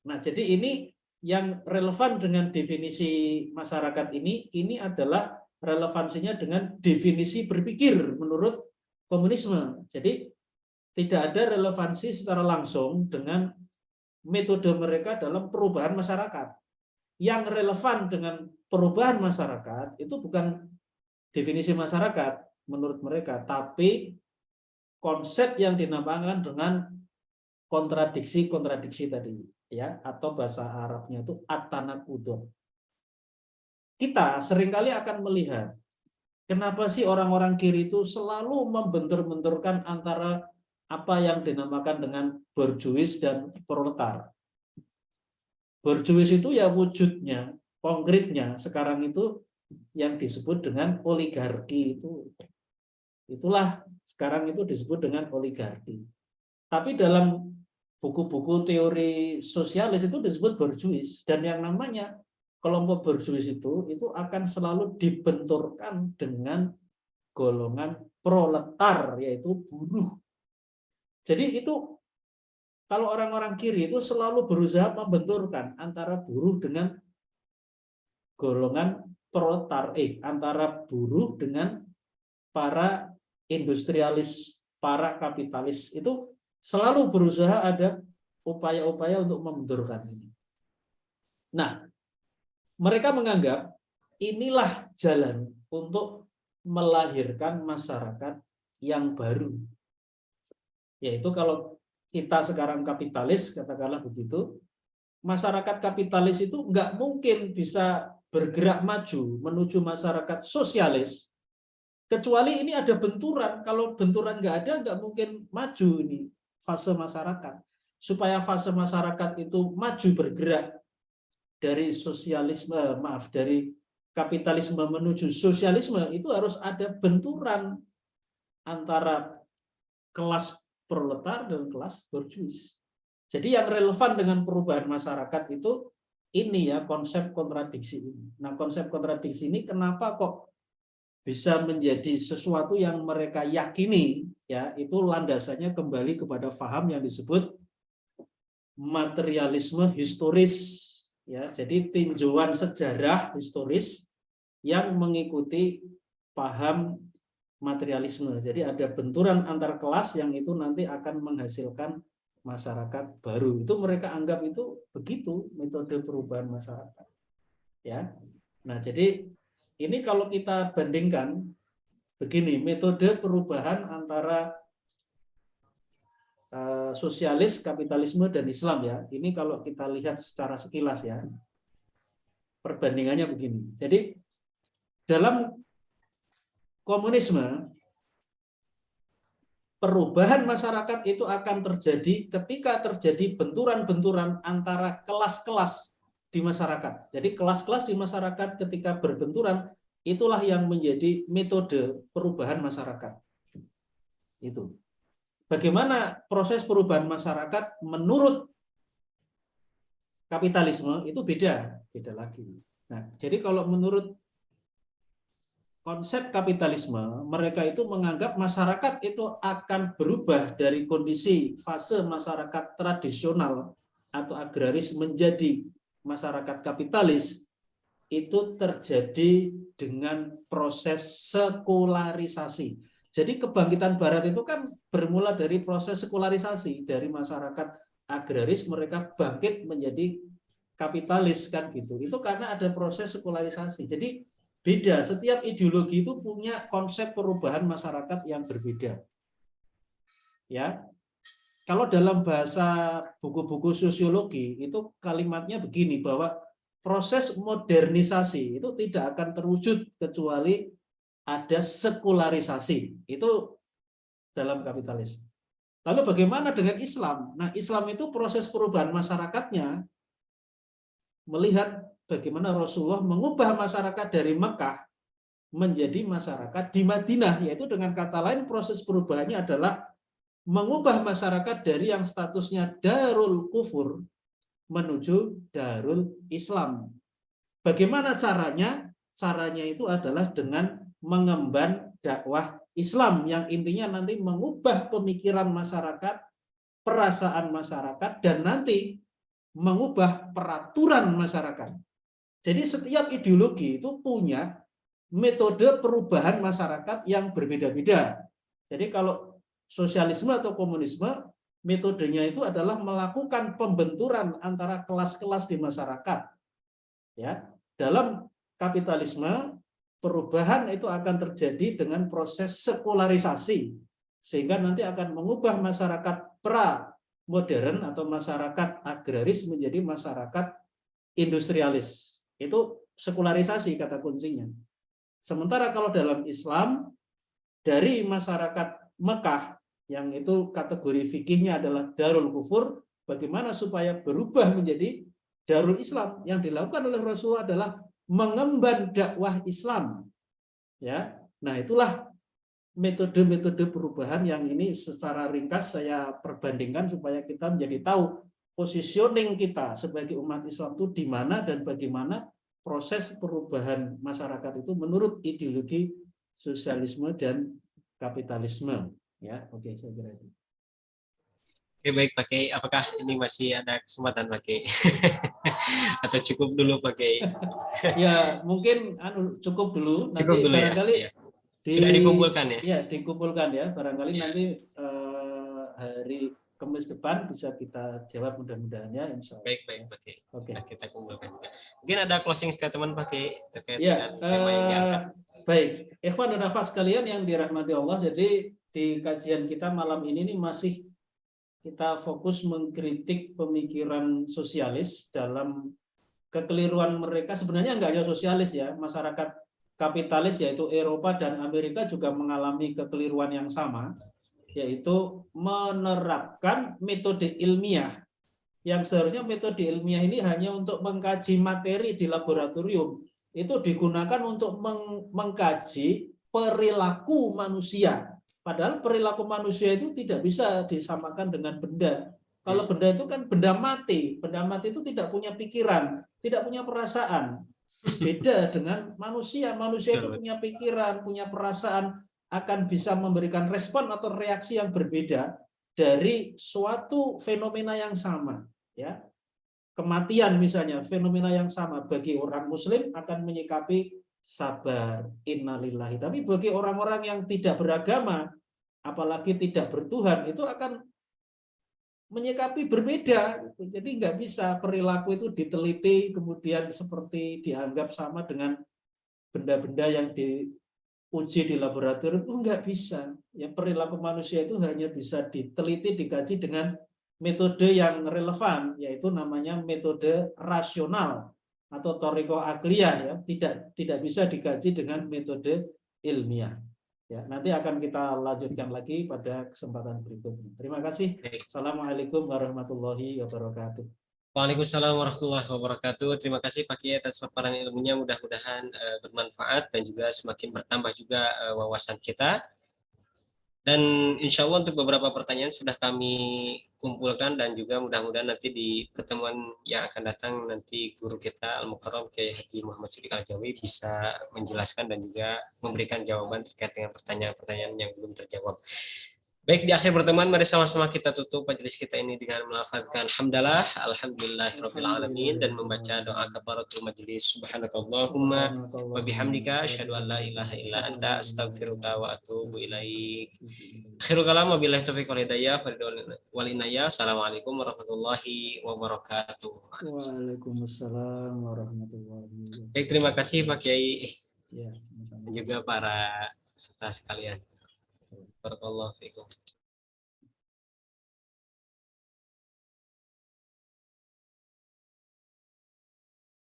Nah, jadi ini yang relevan dengan definisi masyarakat ini adalah relevansinya dengan definisi berpikir menurut komunisme. Jadi tidak ada relevansi secara langsung dengan metode mereka dalam perubahan masyarakat. Yang relevan dengan perubahan masyarakat itu bukan definisi masyarakat menurut mereka, tapi konsep yang dinamakan dengan kontradiksi tadi, ya, atau bahasa Arabnya itu at-tanaqudh. Kita seringkali akan melihat kenapa sih orang-orang kiri itu selalu membentur-benturkan antara apa yang dinamakan dengan borjuis dan proletar. Borjuis itu ya wujudnya, konkretnya sekarang itu yang disebut dengan oligarki itu. Itulah sekarang itu disebut dengan oligarki. Tapi dalam buku-buku teori sosialis itu disebut borjuis, dan yang namanya kelompok borjuis itu akan selalu dibenturkan dengan golongan proletar, yaitu buruh. Jadi itu kalau orang-orang kiri itu selalu berusaha membenturkan antara buruh dengan golongan proletar, antara buruh dengan para industrialis, para kapitalis, itu selalu berusaha ada upaya-upaya untuk membenturkan ini. Nah, mereka menganggap inilah jalan untuk melahirkan masyarakat yang baru. Yaitu kalau kita sekarang kapitalis, katakanlah begitu, masyarakat kapitalis itu nggak mungkin bisa bergerak maju menuju masyarakat sosialis, kecuali ini ada benturan. Kalau benturan nggak ada, nggak mungkin maju ini fase masyarakat. Supaya fase masyarakat itu maju bergerak dari sosialisme, dari kapitalisme menuju sosialisme, itu harus ada benturan antara kelas proletar dan kelas borjuis. Jadi yang relevan dengan perubahan masyarakat itu ini ya, konsep kontradiksi ini. Nah, konsep kontradiksi ini kenapa kok bisa menjadi sesuatu yang mereka yakini, ya, itu landasannya kembali kepada paham yang disebut materialisme historis, ya. Jadi tinjauan sejarah historis yang mengikuti paham materialisme. Jadi ada benturan antar kelas yang itu nanti akan menghasilkan masyarakat baru. Itu mereka anggap itu begitu metode perubahan masyarakat, ya. Nah, jadi ini kalau kita bandingkan begini, metode perubahan antara sosialis, kapitalisme, dan Islam ya. Ini kalau kita lihat secara sekilas ya, perbandingannya begini. Jadi dalam komunisme, perubahan masyarakat itu akan terjadi ketika terjadi benturan-benturan antara kelas-kelas di masyarakat. Jadi kelas-kelas di masyarakat ketika berbenturan, itulah yang menjadi metode perubahan masyarakat. Itu. Bagaimana proses perubahan masyarakat menurut kapitalisme itu beda lagi. Nah, jadi kalau menurut konsep kapitalisme, mereka itu menganggap masyarakat itu akan berubah dari kondisi fase masyarakat tradisional atau agraris menjadi masyarakat kapitalis, itu terjadi dengan proses sekularisasi. Jadi kebangkitan Barat itu kan bermula dari proses sekularisasi, dari masyarakat agraris mereka bangkit menjadi kapitalis kan gitu. Itu karena ada proses sekularisasi. Jadi beda, setiap ideologi itu punya konsep perubahan masyarakat yang berbeda. Ya. Kalau dalam bahasa buku-buku sosiologi itu kalimatnya begini, bahwa proses modernisasi itu tidak akan terwujud kecuali ada sekularisasi. Itu dalam kapitalis. Lalu bagaimana dengan Islam? Nah, Islam itu proses perubahan masyarakatnya melihat bagaimana Rasulullah mengubah masyarakat dari Mekah menjadi masyarakat di Madinah, yaitu dengan kata lain proses perubahannya adalah mengubah masyarakat dari yang statusnya darul kufur menuju darul Islam. Bagaimana caranya? Caranya itu adalah dengan mengemban dakwah Islam yang intinya nanti mengubah pemikiran masyarakat, perasaan masyarakat, dan nanti mengubah peraturan masyarakat. Jadi setiap ideologi itu punya metode perubahan masyarakat yang berbeda-beda. Jadi kalau sosialisme atau komunisme, metodenya itu adalah melakukan pembenturan antara kelas-kelas di masyarakat. Ya, dalam kapitalisme perubahan itu akan terjadi dengan proses sekularisasi, sehingga nanti akan mengubah masyarakat pra-modern atau masyarakat agraris menjadi masyarakat industrialis. Itu sekularisasi kata kuncinya. Sementara kalau dalam Islam, dari masyarakat Mekah yang itu kategori fikihnya adalah darul kufur, bagaimana supaya berubah menjadi darul Islam? Yang dilakukan oleh Rasulullah adalah mengemban dakwah Islam. Ya, nah itulah metode-metode perubahan yang ini secara ringkas saya perbandingkan supaya kita menjadi tahu positioning kita sebagai umat Islam itu di mana dan bagaimana proses perubahan masyarakat itu menurut ideologi sosialisme dan kapitalisme. Ya, oke, saya kira itu. Oke, baik Pak Kiai. Apakah ini masih ada kesempatan Pak Kiai? Atau cukup dulu Pak Kiai? Ya, mungkin cukup dulu. Cukup Nanti dulu barangkali ya. Sudah dikumpulkan ya? Ya, dikumpulkan ya. Barangkali Ya. nanti hari Kamis depan bisa kita jawab mudah-mudahan ya, insya Allah. Baik, baik Pak Kiai. Oke. Kita kumpulkan. Mungkin ada closing statement Pak Kiai terkait Ya, dengan tema yang diangkat. baik. Ikhwan dan akhwat sekalian yang dirahmati Allah, jadi di kajian kita malam ini nih masih kita fokus mengkritik pemikiran sosialis dalam kekeliruan mereka. Sebenarnya enggak hanya sosialis ya, masyarakat kapitalis yaitu Eropa dan Amerika juga mengalami kekeliruan yang sama, yaitu menerapkan metode ilmiah yang seharusnya metode ilmiah ini hanya untuk mengkaji materi di laboratorium, itu digunakan untuk mengkaji perilaku manusia. Padahal perilaku manusia itu tidak bisa disamakan dengan benda. Kalau benda itu kan benda mati itu tidak punya pikiran, tidak punya perasaan. Beda dengan manusia itu punya pikiran, punya perasaan, akan bisa memberikan respon atau reaksi yang berbeda dari suatu fenomena yang sama. Ya, kematian misalnya, fenomena yang sama bagi orang Muslim akan menyikapi sabar, innalillahi. Tapi bagi orang-orang yang tidak beragama, apalagi tidak bertuhan, itu akan menyikapi berbeda. Jadi nggak bisa perilaku itu diteliti kemudian seperti dianggap sama dengan benda-benda yang uji di laboratorium, nggak bisa. Ya, perilaku manusia itu hanya bisa diteliti, dikaji dengan metode yang relevan, yaitu namanya metode rasional atau toriko akliyah, ya. Tidak bisa dikaji dengan metode ilmiah. Ya, nanti akan kita lanjutkan lagi pada kesempatan berikutnya. Terima kasih. Baik. Assalamualaikum warahmatullahi wabarakatuh. Waalaikumsalam warahmatullahi wabarakatuh. Terima kasih Pak Kiai atas paparan ilmunya. Mudah-mudahan bermanfaat dan juga semakin bertambah juga wawasan kita. Dan insya Allah untuk beberapa pertanyaan sudah kami kumpulkan dan juga mudah-mudahan nanti di pertemuan yang akan datang nanti guru kita Al-Mukarram Kiai Haji Muhammad Siddiq Al-Jawi bisa menjelaskan dan juga memberikan jawaban terkait dengan pertanyaan-pertanyaan yang belum terjawab. Baik, di akhir pertemuan mari sama-sama kita tutup majelis kita ini dengan melafazkan hamdalah, alhamdulillahirabbil alamin dan membaca doa kafaratul majelis. Subhanakallahumma wa bihamdika asyhadu an la ilaha illa anta astaghfiruka wa atubu ilaik. Akhirul kalam wabillahi taufiq wal hidayah wal inayah. Assalamualaikum warahmatullahi wabarakatuh. Waalaikumsalam warahmatullahi wabarakatuh. Baik, terima kasih Pak Kiai Ya, sama-sama. dan juga para peserta sekalian. Barakallahu fiikum.